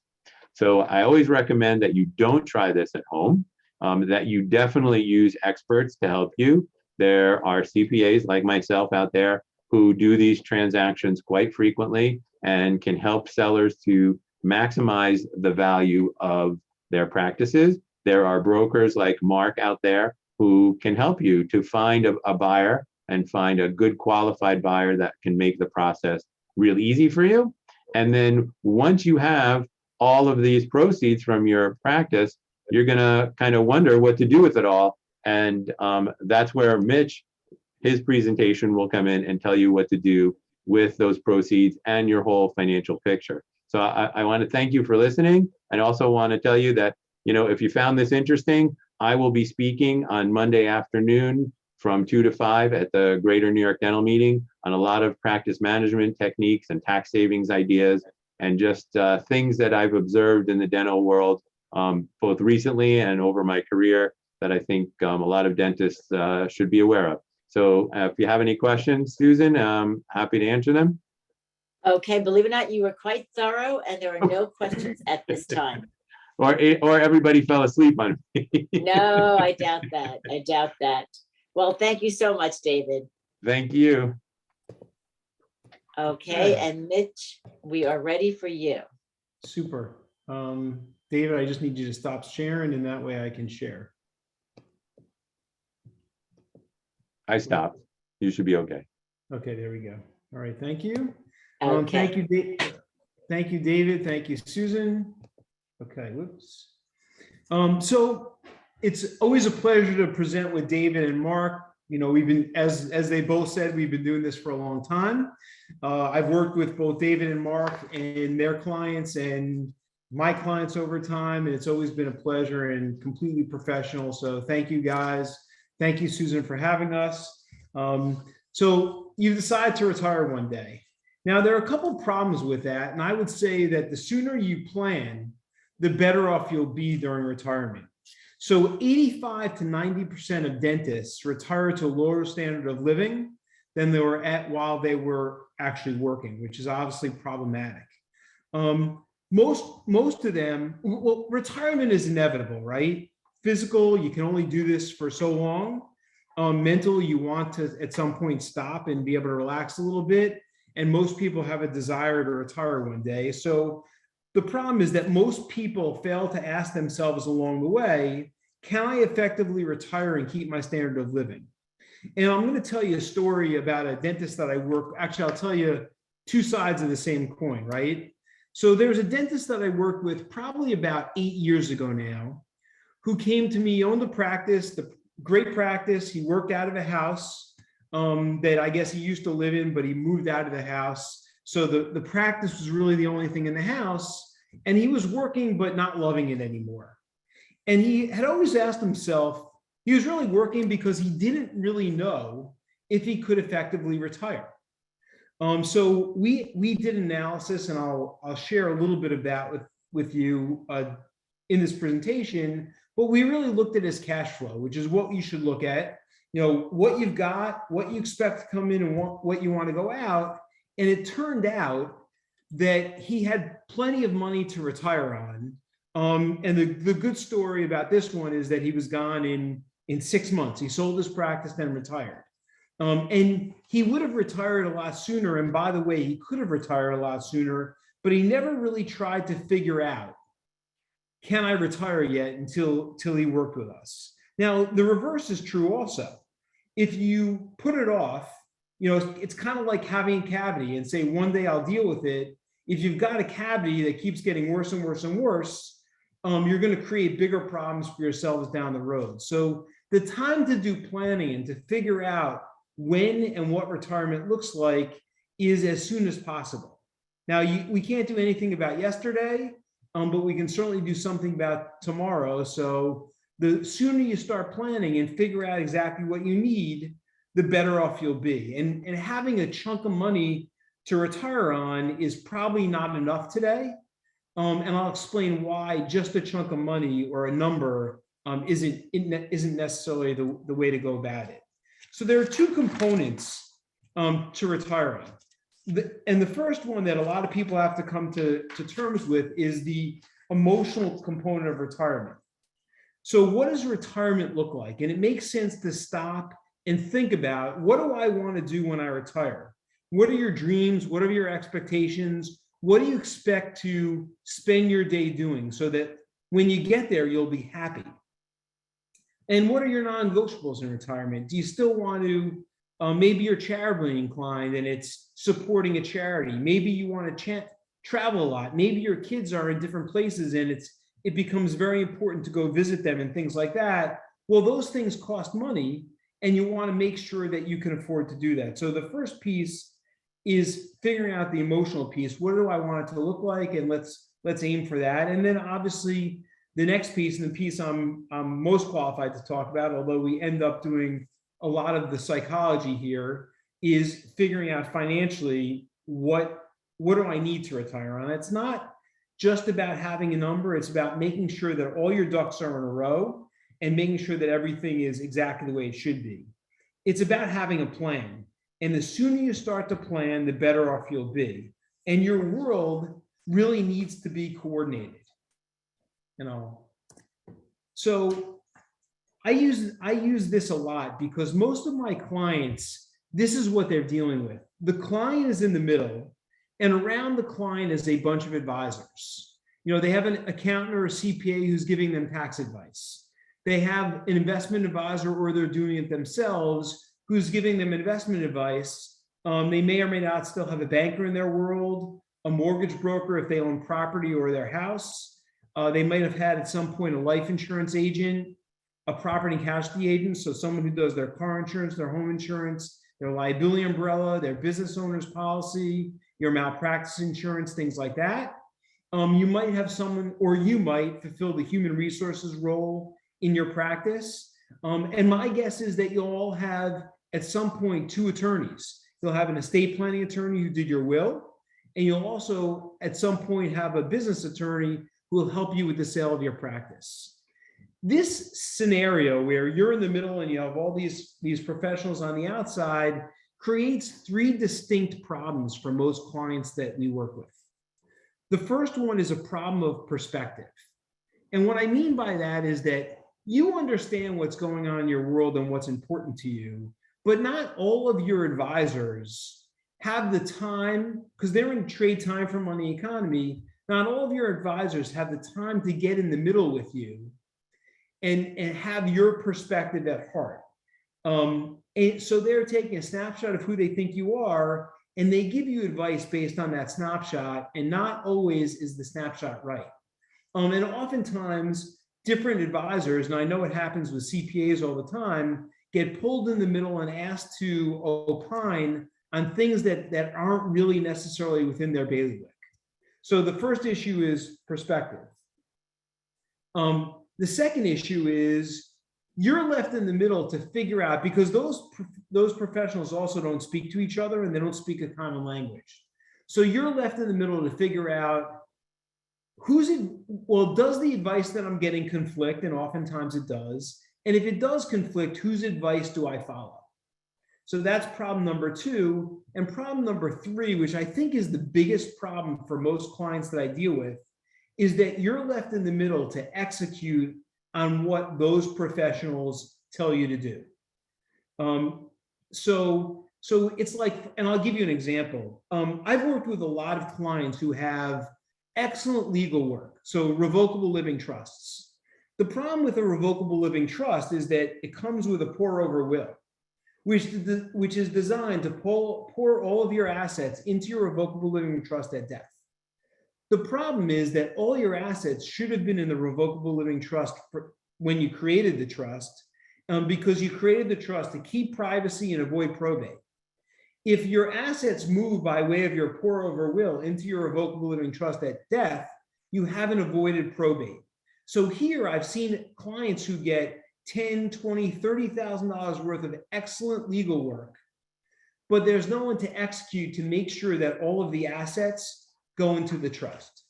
So I always recommend that you don't try this at home, that you definitely use experts to help you. There are CPAs like myself out there who do these transactions quite frequently and can help sellers to maximize the value of their practices. There are brokers like Mark out there who can help you to find a buyer and find a good qualified buyer that can make the process real easy for you. And then once you have all of these proceeds from your practice, you're gonna kind of wonder what to do with it all. And that's where Mitch, his presentation will come in and tell you what to do with those proceeds and your whole financial picture. So I want to thank you for listening. And also want to tell you that, you know, if you found this interesting, I will be speaking on Monday afternoon from 2 to 5 at the Greater New York Dental Meeting on a lot of practice management techniques and tax savings ideas and just things that I've observed in the dental world, both recently and over my career, that I think a lot of dentists should be aware of. So if you have any questions, Susan, I'm happy to answer them. Okay, believe it or not, you were quite thorough and there are no questions at this time. Or everybody fell asleep on me. No, I doubt that. I doubt that. Well, thank you so much, David. Thank you. Okay, and Mitch, we are ready for you. Super. David, I just need you to stop sharing and that way I can share. I stopped. You should be okay. Okay, there we go. All right, thank you. Okay. Thank you, thank you, David. Thank you, Susan. Okay, whoops. So it's always a pleasure to present with David and Mark. You know, we've been, as they both said, we've been doing this for a long time. I've worked with both David and Mark and their clients and my clients over time, and it's always been a pleasure and completely professional. So thank you guys. Thank you, Susan, for having us. So you decided to retire one day. Now, there are a couple of problems with that, and I would say that the sooner you plan, the better off you'll be during retirement. So 85 to 90% of dentists retire to a lower standard of living than they were at while they were actually working, which is obviously problematic. Most of them, well, retirement is inevitable, right? Physical, you can only do this for so long. Mental, you want to at some point stop and be able to relax a little bit. And most people have a desire to retire one day. So the problem is that most people fail to ask themselves along the way, can I effectively retire and keep my standard of living? And I'm going to tell you a story about a dentist that I work. Actually, I'll tell you two sides of the same coin, right? So there's a dentist that I worked with probably about 8 years ago now, who came to me, owned a practice, the great practice. He worked out of a house that I guess he used to live in, but he moved out of the house. So the practice was really the only thing in the house, and he was working, but not loving it anymore. And he had always asked himself, he was really working because he didn't really know if he could effectively retire. So we did analysis, and I'll share a little bit of that with you in this presentation, but we really looked at his cash flow, which is what you should look at. You know, what you've got, what you expect to come in, and what you want to go out. And it turned out that he had plenty of money to retire on. And the good story about this one is that he was gone in 6 months. He sold his practice, then retired. And he would have retired a lot sooner. And by the way, he could have retired a lot sooner, but he never really tried to figure out, can I retire yet, until he worked with us. Now, the reverse is true also. If you put it off, you know, it's kind of like having a cavity and say, one day I'll deal with it. If you've got a cavity that keeps getting worse and worse and worse, you're going to create bigger problems for yourselves down the road. So the time to do planning and to figure out when and what retirement looks like is as soon as possible. Now, we can't do anything about yesterday, but we can certainly do something about tomorrow. So the sooner you start planning and figure out exactly what you need, the better off you'll be. And having a chunk of money to retire on is probably not enough today. And I'll explain why just a chunk of money or a number isn't necessarily the way to go about it. So there are two components to retiring. And the first one that a lot of people have to come to terms with is the emotional component of retirement. So what does retirement look like? And it makes sense to stop and think about, what do I want to do when I retire? What are your dreams? What are your expectations? What do you expect to spend your day doing so that when you get there, you'll be happy? And what are your non-negotiables in retirement? Do you still want to, maybe you're charitably inclined and it's supporting a charity. Maybe you want to travel a lot. Maybe your kids are in different places and it becomes very important to go visit them and things like that. Well, those things cost money and you want to make sure that you can afford to do that. So the first piece is figuring out the emotional piece. What do I want it to look like? And let's aim for that. And then obviously the next piece, and the piece I'm most qualified to talk about, although we end up doing a lot of the psychology here, is figuring out financially what do I need to retire on. It's not just about having a number. It's about making sure that all your ducks are in a row and making sure that everything is exactly the way it should be. It's about having a plan. And the sooner you start to plan, the better off you'll be. And your world really needs to be coordinated. So I use this a lot because most of my clients, this is what they're dealing with. The client is in the middle, and around the client is a bunch of advisors. They have an accountant or a CPA who's giving them tax advice. They have an investment advisor, or they're doing it themselves, who's giving them investment advice. They may or may not still have a banker in their world, a mortgage broker if they own property or their house. They might have had at some point a life insurance agent, a property and casualty agent, so someone who does their car insurance, their home insurance, their liability umbrella, their business owner's policy, your malpractice insurance, things like that. You might have someone, or you might fulfill the human resources role in your practice. And my guess is that you'll all have at some point 2 attorneys. You'll have an estate planning attorney who did your will, and you'll also at some point have a business attorney who will help you with the sale of your practice. This scenario where you're in the middle and you have all these professionals on the outside creates 3 distinct problems for most clients that we work with. The first one is a problem of perspective. And what I mean by that is that you understand what's going on in your world and what's important to you, but not all of your advisors have the time, because they're in trade time for money economy. Not all of your advisors have the time to get in the middle with you and have your perspective at heart. And so they're taking a snapshot of who they think you are, and they give you advice based on that snapshot, and not always is the snapshot right. And oftentimes different advisors, and I know it happens with CPAs all the time, get pulled in the middle and asked to opine on things that aren't really necessarily within their bailiwick. So the first issue is perspective. The second issue is you're left in the middle to figure out, because those professionals also don't speak to each other and they don't speak a common language. So you're left in the middle to figure out does the advice that I'm getting conflict? And oftentimes it does. And if it does conflict, whose advice do I follow? So that's problem number 2. And problem number 3, which I think is the biggest problem for most clients that I deal with, is that you're left in the middle to execute on what those professionals tell you to do. So it's like, and I'll give you an example. I've worked with a lot of clients who have excellent legal work, so revocable living trusts. The problem with a revocable living trust is that it comes with a pour-over will, which is designed to pour all of your assets into your revocable living trust at death. The problem is that all your assets should have been in the revocable living trust when you created the trust, because you created the trust to keep privacy and avoid probate. If your assets move by way of your pour-over will into your revocable living trust at death, you haven't avoided probate. So here I've seen clients who get $10,000, $20,000, $30,000 worth of excellent legal work, but there's no one to execute to make sure that all of the assets go into the trust.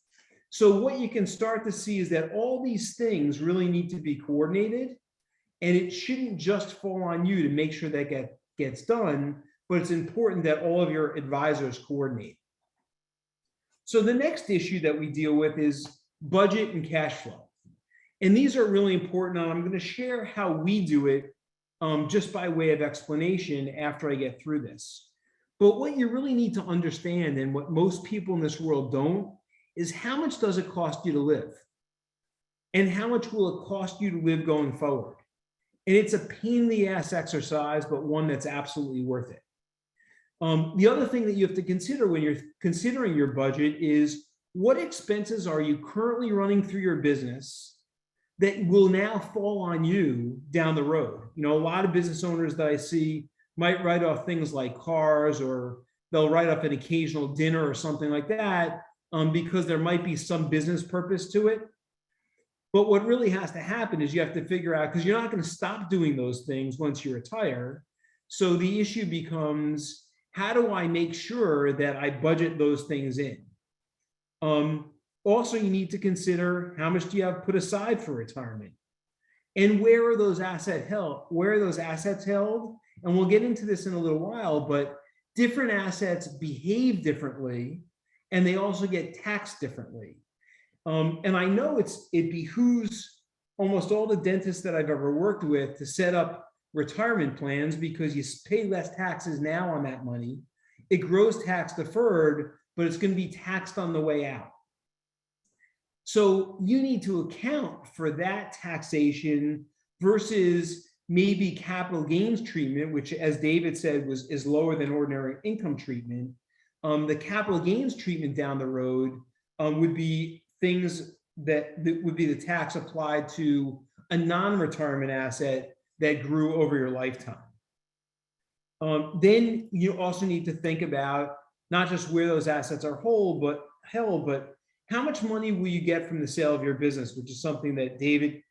So what you can start to see is that all these things really need to be coordinated, and it shouldn't just fall on you to make sure that gets done, but it's important that all of your advisors coordinate. So the next issue that we deal with is budget and cash flow. And these are really important, and I'm going to share how we do it just by way of explanation after I get through this. But what you really need to understand, and what most people in this world don't, is how much does it cost you to live? And how much will it cost you to live going forward? And it's a pain in the ass exercise, but one that's absolutely worth it. The other thing that you have to consider when you're considering your budget is what expenses are you currently running through your business that will now fall on you down the road? You know, a lot of business owners that I see might write off things like cars, or they'll write up an occasional dinner or something like that because there might be some business purpose to it. But what really has to happen is you have to figure out, because you're not going to stop doing those things once you retire. So the issue becomes, how do I make sure that I budget those things in? Also, you need to consider how much do you have put aside for retirement, and where are those assets held? Where are those assets held? And we'll get into this in a little while, but different assets behave differently, and they also get taxed differently. And I know it behooves almost all the dentists that I've ever worked with to set up retirement plans, because you pay less taxes now on that money. It grows tax deferred, but it's going to be taxed on the way out. So you need to account for that taxation versus maybe capital gains treatment, which, as David said, is lower than ordinary income treatment. The capital gains treatment down the road would be things that would be the tax applied to a non-retirement asset that grew over your lifetime. Then you also need to think about not just where those assets are held, but how much money will you get from the sale of your business, which is something that David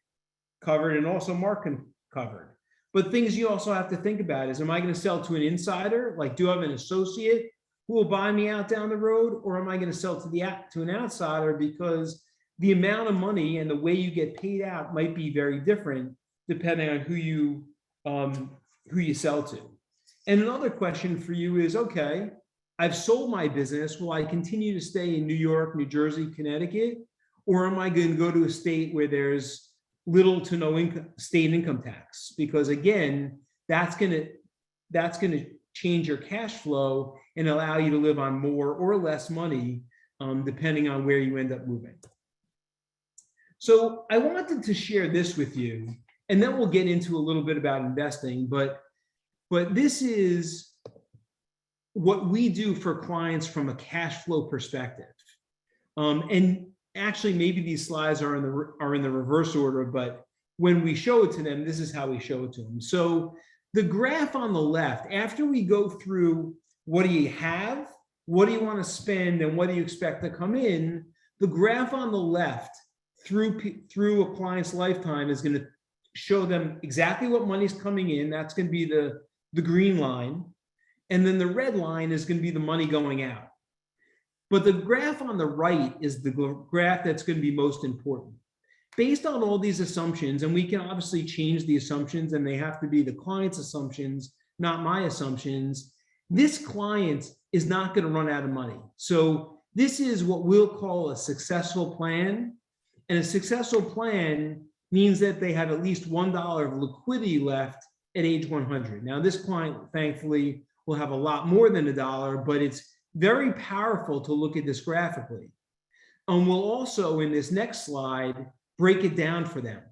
covered and also Mark covered. But things you also have to think about is, am I going to sell to an insider? Like, do I have an associate who will buy me out down the road, or am I going to sell to an outsider, because the amount of money and the way you get paid out might be very different depending on who you sell to. And another question for you is, okay, I've sold my business. Will I continue to stay in New York, New Jersey, Connecticut, or am I going to go to a state where there's little to no state income tax? Because again, that's going to change your cash flow and allow you to live on more or less money, depending on where you end up moving. So I wanted to share this with you, and then we'll get into a little bit about investing, but this is what we do for clients from a cash flow perspective. And actually, maybe these slides are in the reverse order, but when we show it to them, this is how we show it to them. So the graph on the left, after we go through what do you have, what do you want to spend, and what do you expect to come in, the graph on the left through a client's lifetime is going to show them exactly what money's coming in. That's going to be the green line. And then the red line is going to be the money going out. But the graph on the right is the graph that's going to be most important. Based on all these assumptions, and we can obviously change the assumptions, and they have to be the client's assumptions, not my assumptions, this client is not going to run out of money. So this is what we'll call a successful plan. And a successful plan means that they have at least $1 of liquidity left at age 100. Now, this client, thankfully, will have a lot more than $1, but it's very powerful to look at this graphically. And we'll also, in this next slide, break it down for them.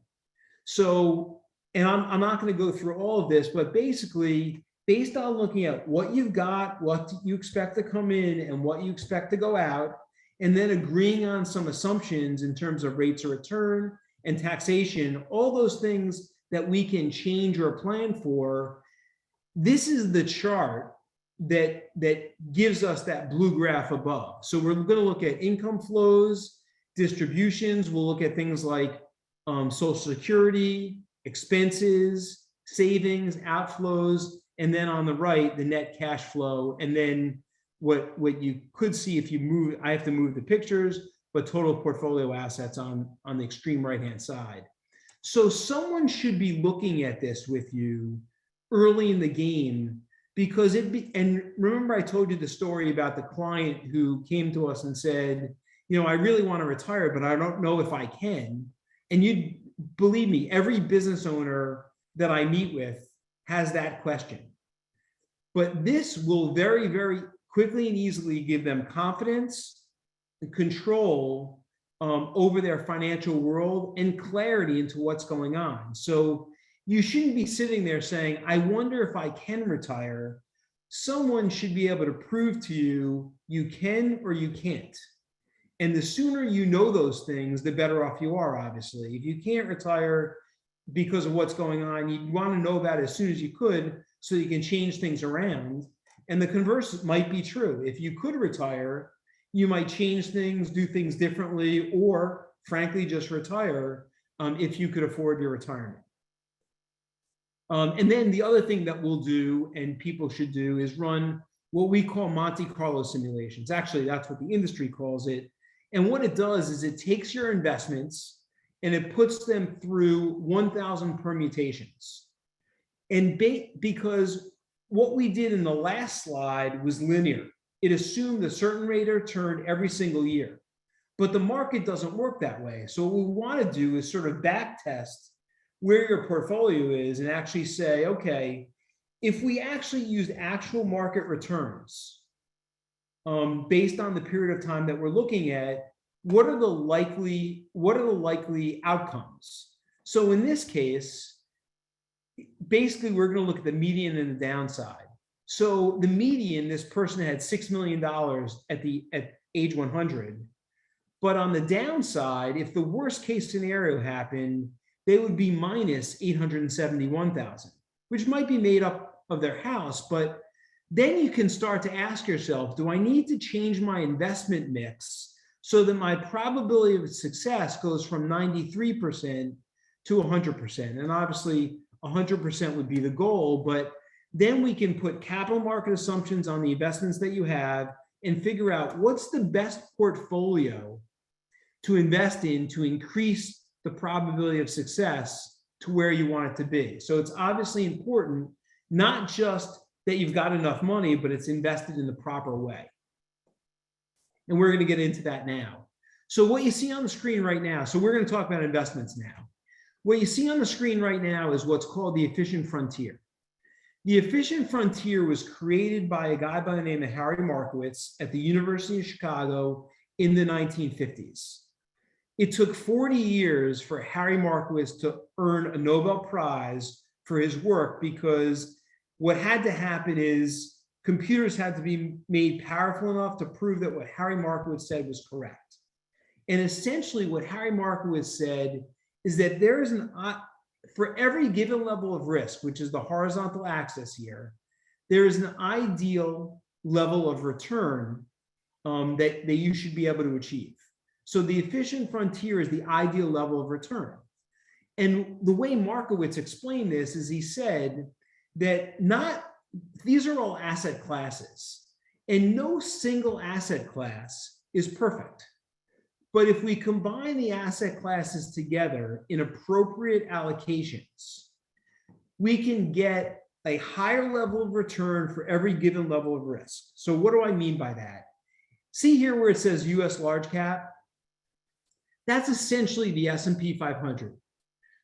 So, and I'm not going to go through all of this, but basically, based on looking at what you've got, what you expect to come in, and what you expect to go out, and then agreeing on some assumptions in terms of rates of return and taxation, all those things that we can change or plan for, this is the chart that gives us that blue graph above. So we're going to look at income flows, distributions. We'll look at things like Social Security, expenses, savings, outflows, and then on the right, the net cash flow, and then what you could see if you move, I have to move the pictures, but total portfolio assets on the extreme right-hand side. So someone should be looking at this with you early in the game, because and remember I told you the story about the client who came to us and said, I really want to retire, but I don't know if I can. And you believe me, every business owner that I meet with has that question. But this will very, very quickly and easily give them confidence and control over their financial world and clarity into what's going on. So you shouldn't be sitting there saying, I wonder if I can retire. Someone should be able to prove to you, you can or you can't. And the sooner you know those things, the better off you are, obviously. If you can't retire because of what's going on, you want to know about it as soon as you could so you can change things around. And the converse might be true. If you could retire, you might change things, do things differently, or frankly, just retire if you could afford your retirement. And then the other thing that we'll do and people should do is run what we call Monte Carlo simulations. Actually, that's what the industry calls it. And what it does is it takes your investments and it puts them through 1,000 permutations. And because what we did in the last slide was linear. It assumed a certain rate of return every single year. But the market doesn't work that way. So what we want to do is sort of back test where your portfolio is and actually say, okay, if we actually used actual market returns based on the period of time that we're looking at, what are the likely outcomes? So in this case, basically we're going to look at the median and the downside. So the median, this person had $6 million at age 100. But on the downside, if the worst case scenario happened, they would be minus 871,000, which might be made up of their house. But then you can start to ask yourself, do I need to change my investment mix so that my probability of success goes from 93% to 100%? And obviously 100% would be the goal, but then we can put capital market assumptions on the investments that you have and figure out what's the best portfolio to invest in to increase the probability of success to where you want it to be. So it's obviously important, not just that you've got enough money, but it's invested in the proper way. And we're going to get into that now. So what you see on the screen right now, so we're going to talk about investments now. What you see on the screen right now is what's called the efficient frontier. The efficient frontier was created by a guy by the name of Harry Markowitz at the University of Chicago in the 1950s. It took 40 years for Harry Markowitz to earn a Nobel Prize for his work, because what had to happen is computers had to be made powerful enough to prove that what Harry Markowitz said was correct. And essentially what Harry Markowitz said is that there is for every given level of risk, which is the horizontal axis here, there is an ideal level of return that you should be able to achieve. So the efficient frontier is the ideal level of return. And the way Markowitz explained this is he said that these are all asset classes, and no single asset class is perfect. But if we combine the asset classes together in appropriate allocations, we can get a higher level of return for every given level of risk. So what do I mean by that? See here where it says US large cap? That's essentially the S&P 500.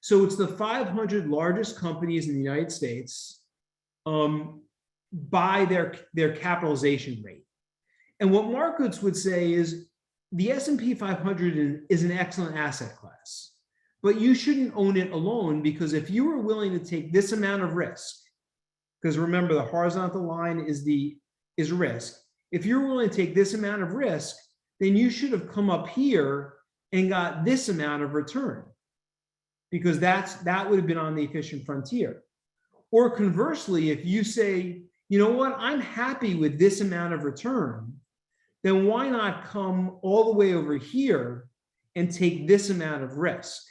So it's the 500 largest companies in the United States by their capitalization rate. And what Markowitz would say is the S&P 500 is an excellent asset class, but you shouldn't own it alone, because if you were willing to take this amount of risk, because remember the horizontal line is risk. If you're willing to take this amount of risk, then you should have come up here and got this amount of return, because that would have been on the efficient frontier. Or conversely, if you say, you know what, I'm happy with this amount of return, then why not come all the way over here and take this amount of risk?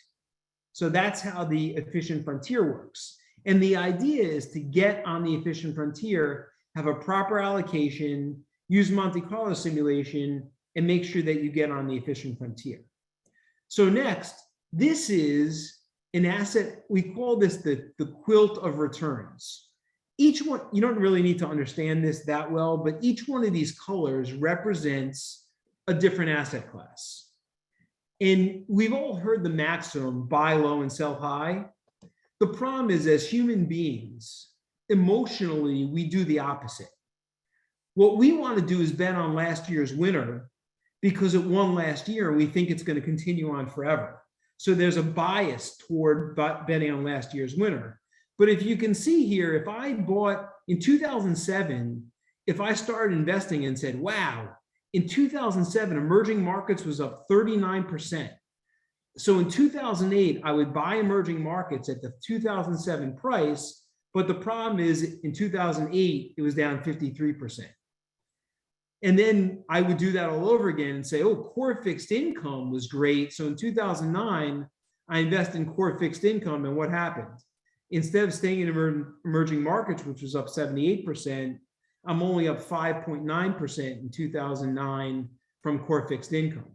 So that's how the efficient frontier works. And the idea is to get on the efficient frontier, have a proper allocation, use Monte Carlo simulation, and make sure that you get on the efficient frontier. So next, this is an asset, we call this the quilt of returns. Each one, you don't really need to understand this that well, but each one of these colors represents a different asset class. And we've all heard the maxim, buy low and sell high. The problem is, as human beings, emotionally, we do the opposite. What we want to do is bet on last year's winner because it won last year and we think it's going to continue on forever. So there's a bias toward betting on last year's winner. But if you can see here, if I bought in 2007, if I started investing and said, wow, in 2007, emerging markets was up 39%. So in 2008, I would buy emerging markets at the 2007 price, but the problem is in 2008, it was down 53%. And then I would do that all over again and say, oh, core fixed income was great. So in 2009, I invest in core fixed income, and what happened? Instead of staying in emerging markets, which was up 78%, I'm only up 5.9% in 2009 from core fixed income.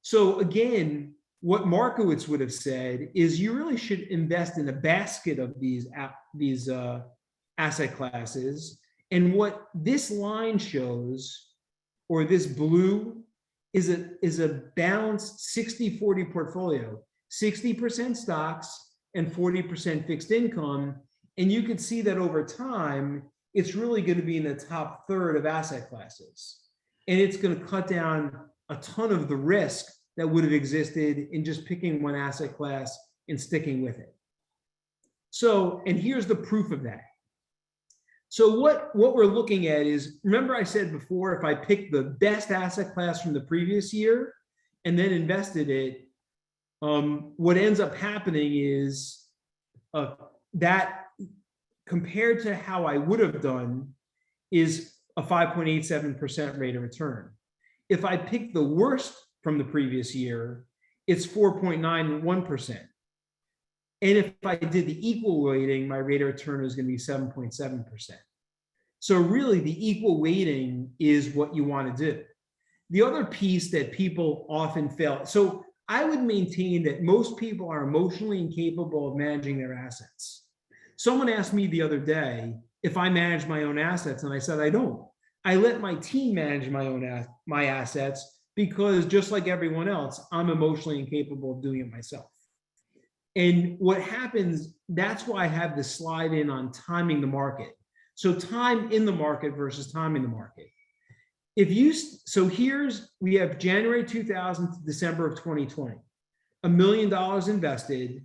So again, what Markowitz would have said is you really should invest in a basket of these asset classes. And what this line shows, or this blue, is a balanced 60-40 portfolio, 60% stocks and 40% fixed income. And you can see that over time, it's really going to be in the top third of asset classes. And it's going to cut down a ton of the risk that would have existed in just picking one asset class and sticking with it. So, and here's the proof of that. So what we're looking at is, remember I said before, if I pick the best asset class from the previous year and then invested it, what ends up happening is that compared to how I would have done is a 5.87% rate of return. If I pick the worst from the previous year, it's 4.91%. And if I did the equal weighting, my rate of return is going to be 7.7%. So really the equal weighting is what you want to do. The other piece that people often fail, so I would maintain that most people are emotionally incapable of managing their assets. Someone asked me the other day if I manage my own assets, and I said I don't. I let my team manage my assets because just like everyone else, I'm emotionally incapable of doing it myself. And what happens, that's why I have this slide in on timing the market. So time in the market versus time in the market. We have January 2000 to December of 2020, $1 million invested.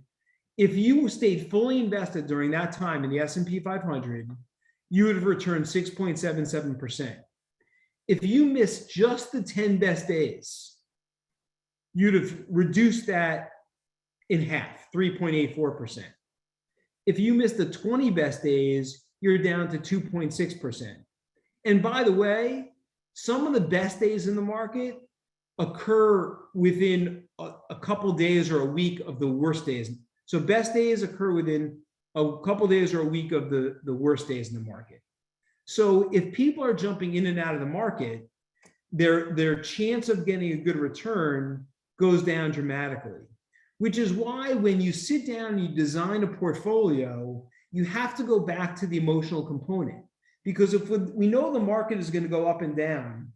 If you stayed fully invested during that time in the S&P 500, you would have returned 6.77%. If you missed just the 10 best days, you'd have reduced that in half, 3.84%. If you missed the 20 best days, you're down to 2.6%. And by the way, some of the best days in the market occur within a couple days or a week of the worst days. So best days occur within a couple days or a week of the worst days in the market. So if people are jumping in and out of the market, their chance of getting a good return goes down dramatically, which is why when you sit down and you design a portfolio, you have to go back to the emotional component. Because if we know the market is going to go up and down,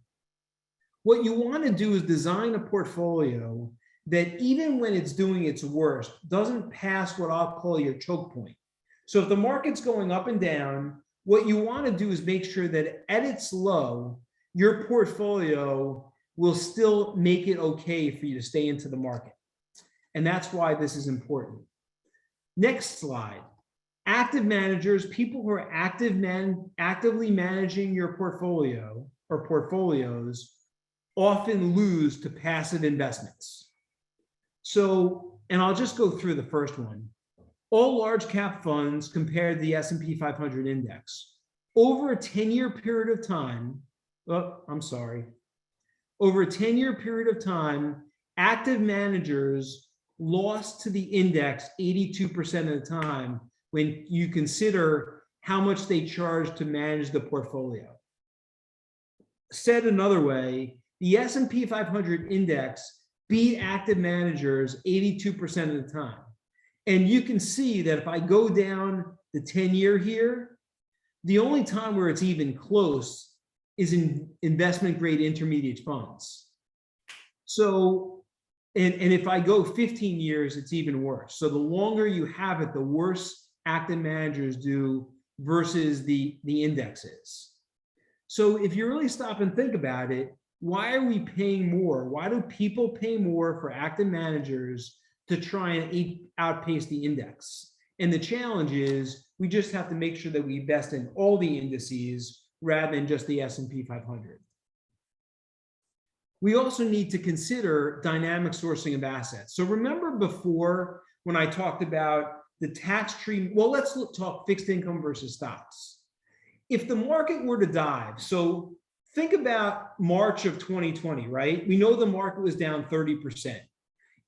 what you want to do is design a portfolio that even when it's doing its worst, doesn't pass what I'll call your choke point. So if the market's going up and down, what you want to do is make sure that at its low, your portfolio will still make it okay for you to stay into the market. And that's why this is important. Next slide. Active managers, people who are actively managing your portfolio or portfolios, often lose to passive investments. So, and I'll just go through the first one. All large cap funds compared to the S&P 500 index. Over a 10-year period of time, over a 10-year period of time, active managers lost to the index 82% of the time, when you consider how much they charge to manage the portfolio. Said another way, the S&P 500 index beat active managers 82% of the time. And you can see that if I go down the 10-year here, the only time where it's even close is in investment grade intermediate funds. So, and if I go 15 years, it's even worse. So the longer you have it, the worse active managers do versus the indexes. So if you really stop and think about it, why are we paying more? Why do people pay more for active managers to try and outpace the index? And the challenge is we just have to make sure that we invest in all the indices rather than just the S&P 500. We also need to consider dynamic sourcing of assets. So remember before when I talked about the tax treatment, well, let's talk fixed income versus stocks. If the market were to dive, so think about March of 2020, right? We know the market was down 30%.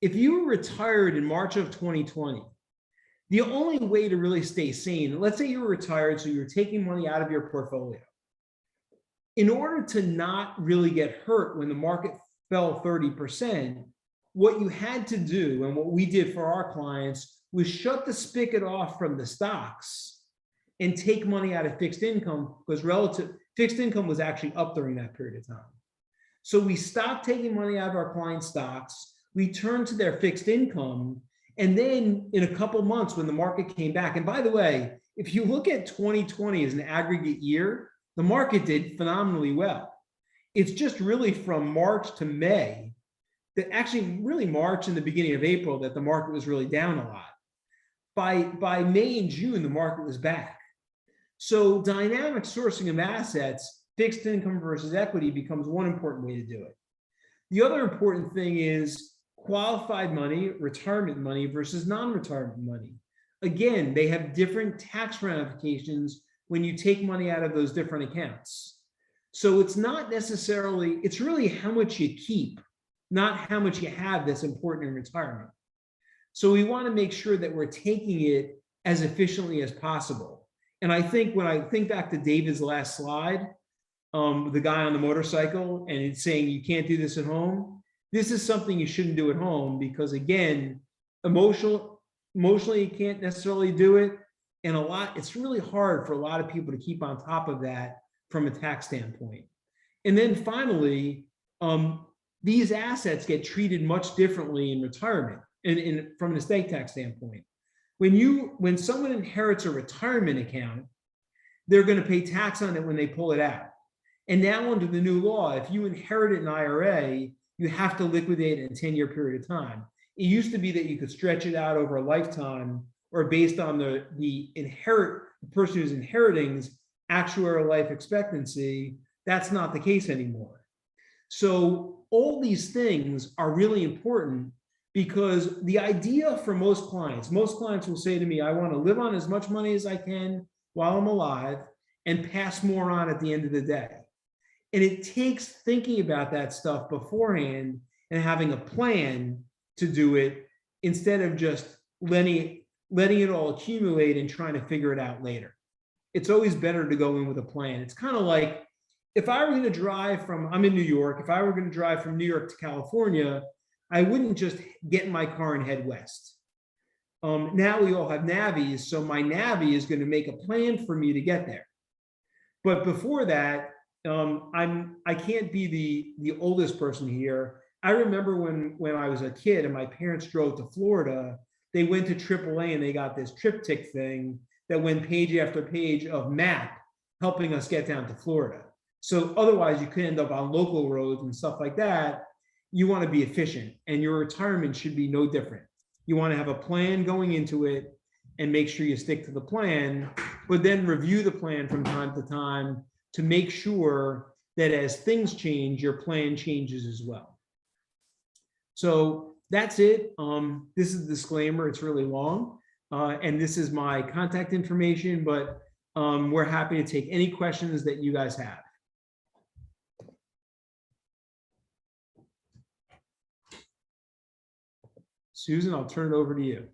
If you were retired in March of 2020, the only way to really stay sane, let's say you were retired, so you're taking money out of your portfolio. In order to not really get hurt when the market fell 30%, what you had to do, and what we did for our clients, was shut the spigot off from the stocks and take money out of fixed income, because fixed income was actually up during that period of time. So we stopped taking money out of our client stocks, we turned to their fixed income, and then in a couple months when the market came back, and by the way, if you look at 2020 as an aggregate year, the market did phenomenally well. It's just really from March to May, that actually really March and the beginning of April, that the market was really down a lot. By May and June, the market was back. So dynamic sourcing of assets, fixed income versus equity, becomes one important way to do it. The other important thing is qualified money, retirement money versus non-retirement money. Again, they have different tax ramifications when you take money out of those different accounts. So it's not necessarily, it's really how much you keep, not how much you have, that's important in retirement. So we want to make sure that we're taking it as efficiently as possible. And I think when I think back to David's last slide, the guy on the motorcycle, and it's saying you can't do this at home. This is something you shouldn't do at home, because again, emotionally you can't necessarily do it. And it's really hard for a lot of people to keep on top of that from a tax standpoint. And then finally, these assets get treated much differently in retirement and from an estate tax standpoint. When someone inherits a retirement account, they're going to pay tax on it when they pull it out. And now under the new law, if you inherit an IRA, you have to liquidate it in a 10-year period of time. It used to be that you could stretch it out over a lifetime, or based on the person who's inheriting's actuarial life expectancy. That's not the case anymore. So all these things are really important, because the idea for most clients will say to me, I want to live on as much money as I can while I'm alive and pass more on at the end of the day. And it takes thinking about that stuff beforehand and having a plan to do it, instead of just letting it all accumulate and trying to figure it out later. It's always better to go in with a plan. It's kind of like, if I were going to drive I'm in New York, if I were going to drive from New York to California, I wouldn't just get in my car and head west. Now we all have navis, so my Navi is going to make a plan for me to get there. But before that, I can't be the oldest person here. I remember when I was a kid and my parents drove to Florida, they went to AAA and they got this triptych thing that went page after page of map helping us get down to Florida. So otherwise you could end up on local roads and stuff like that. You want to be efficient, and your retirement should be no different. You want to have a plan going into it and make sure you stick to the plan, but then review the plan from time to time to make sure that as things change, your plan changes as well. So that's it. This is a disclaimer. It's really long. And this is my contact information, but we're happy to take any questions that you guys have. Susan, I'll turn it over to you.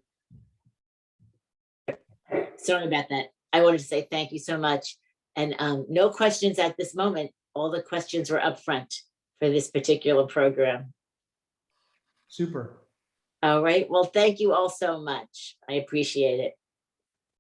Sorry about that. I wanted to say thank you so much. And no questions at this moment. All the questions were up front for this particular program. Super. All right. Well, thank you all so much. I appreciate it.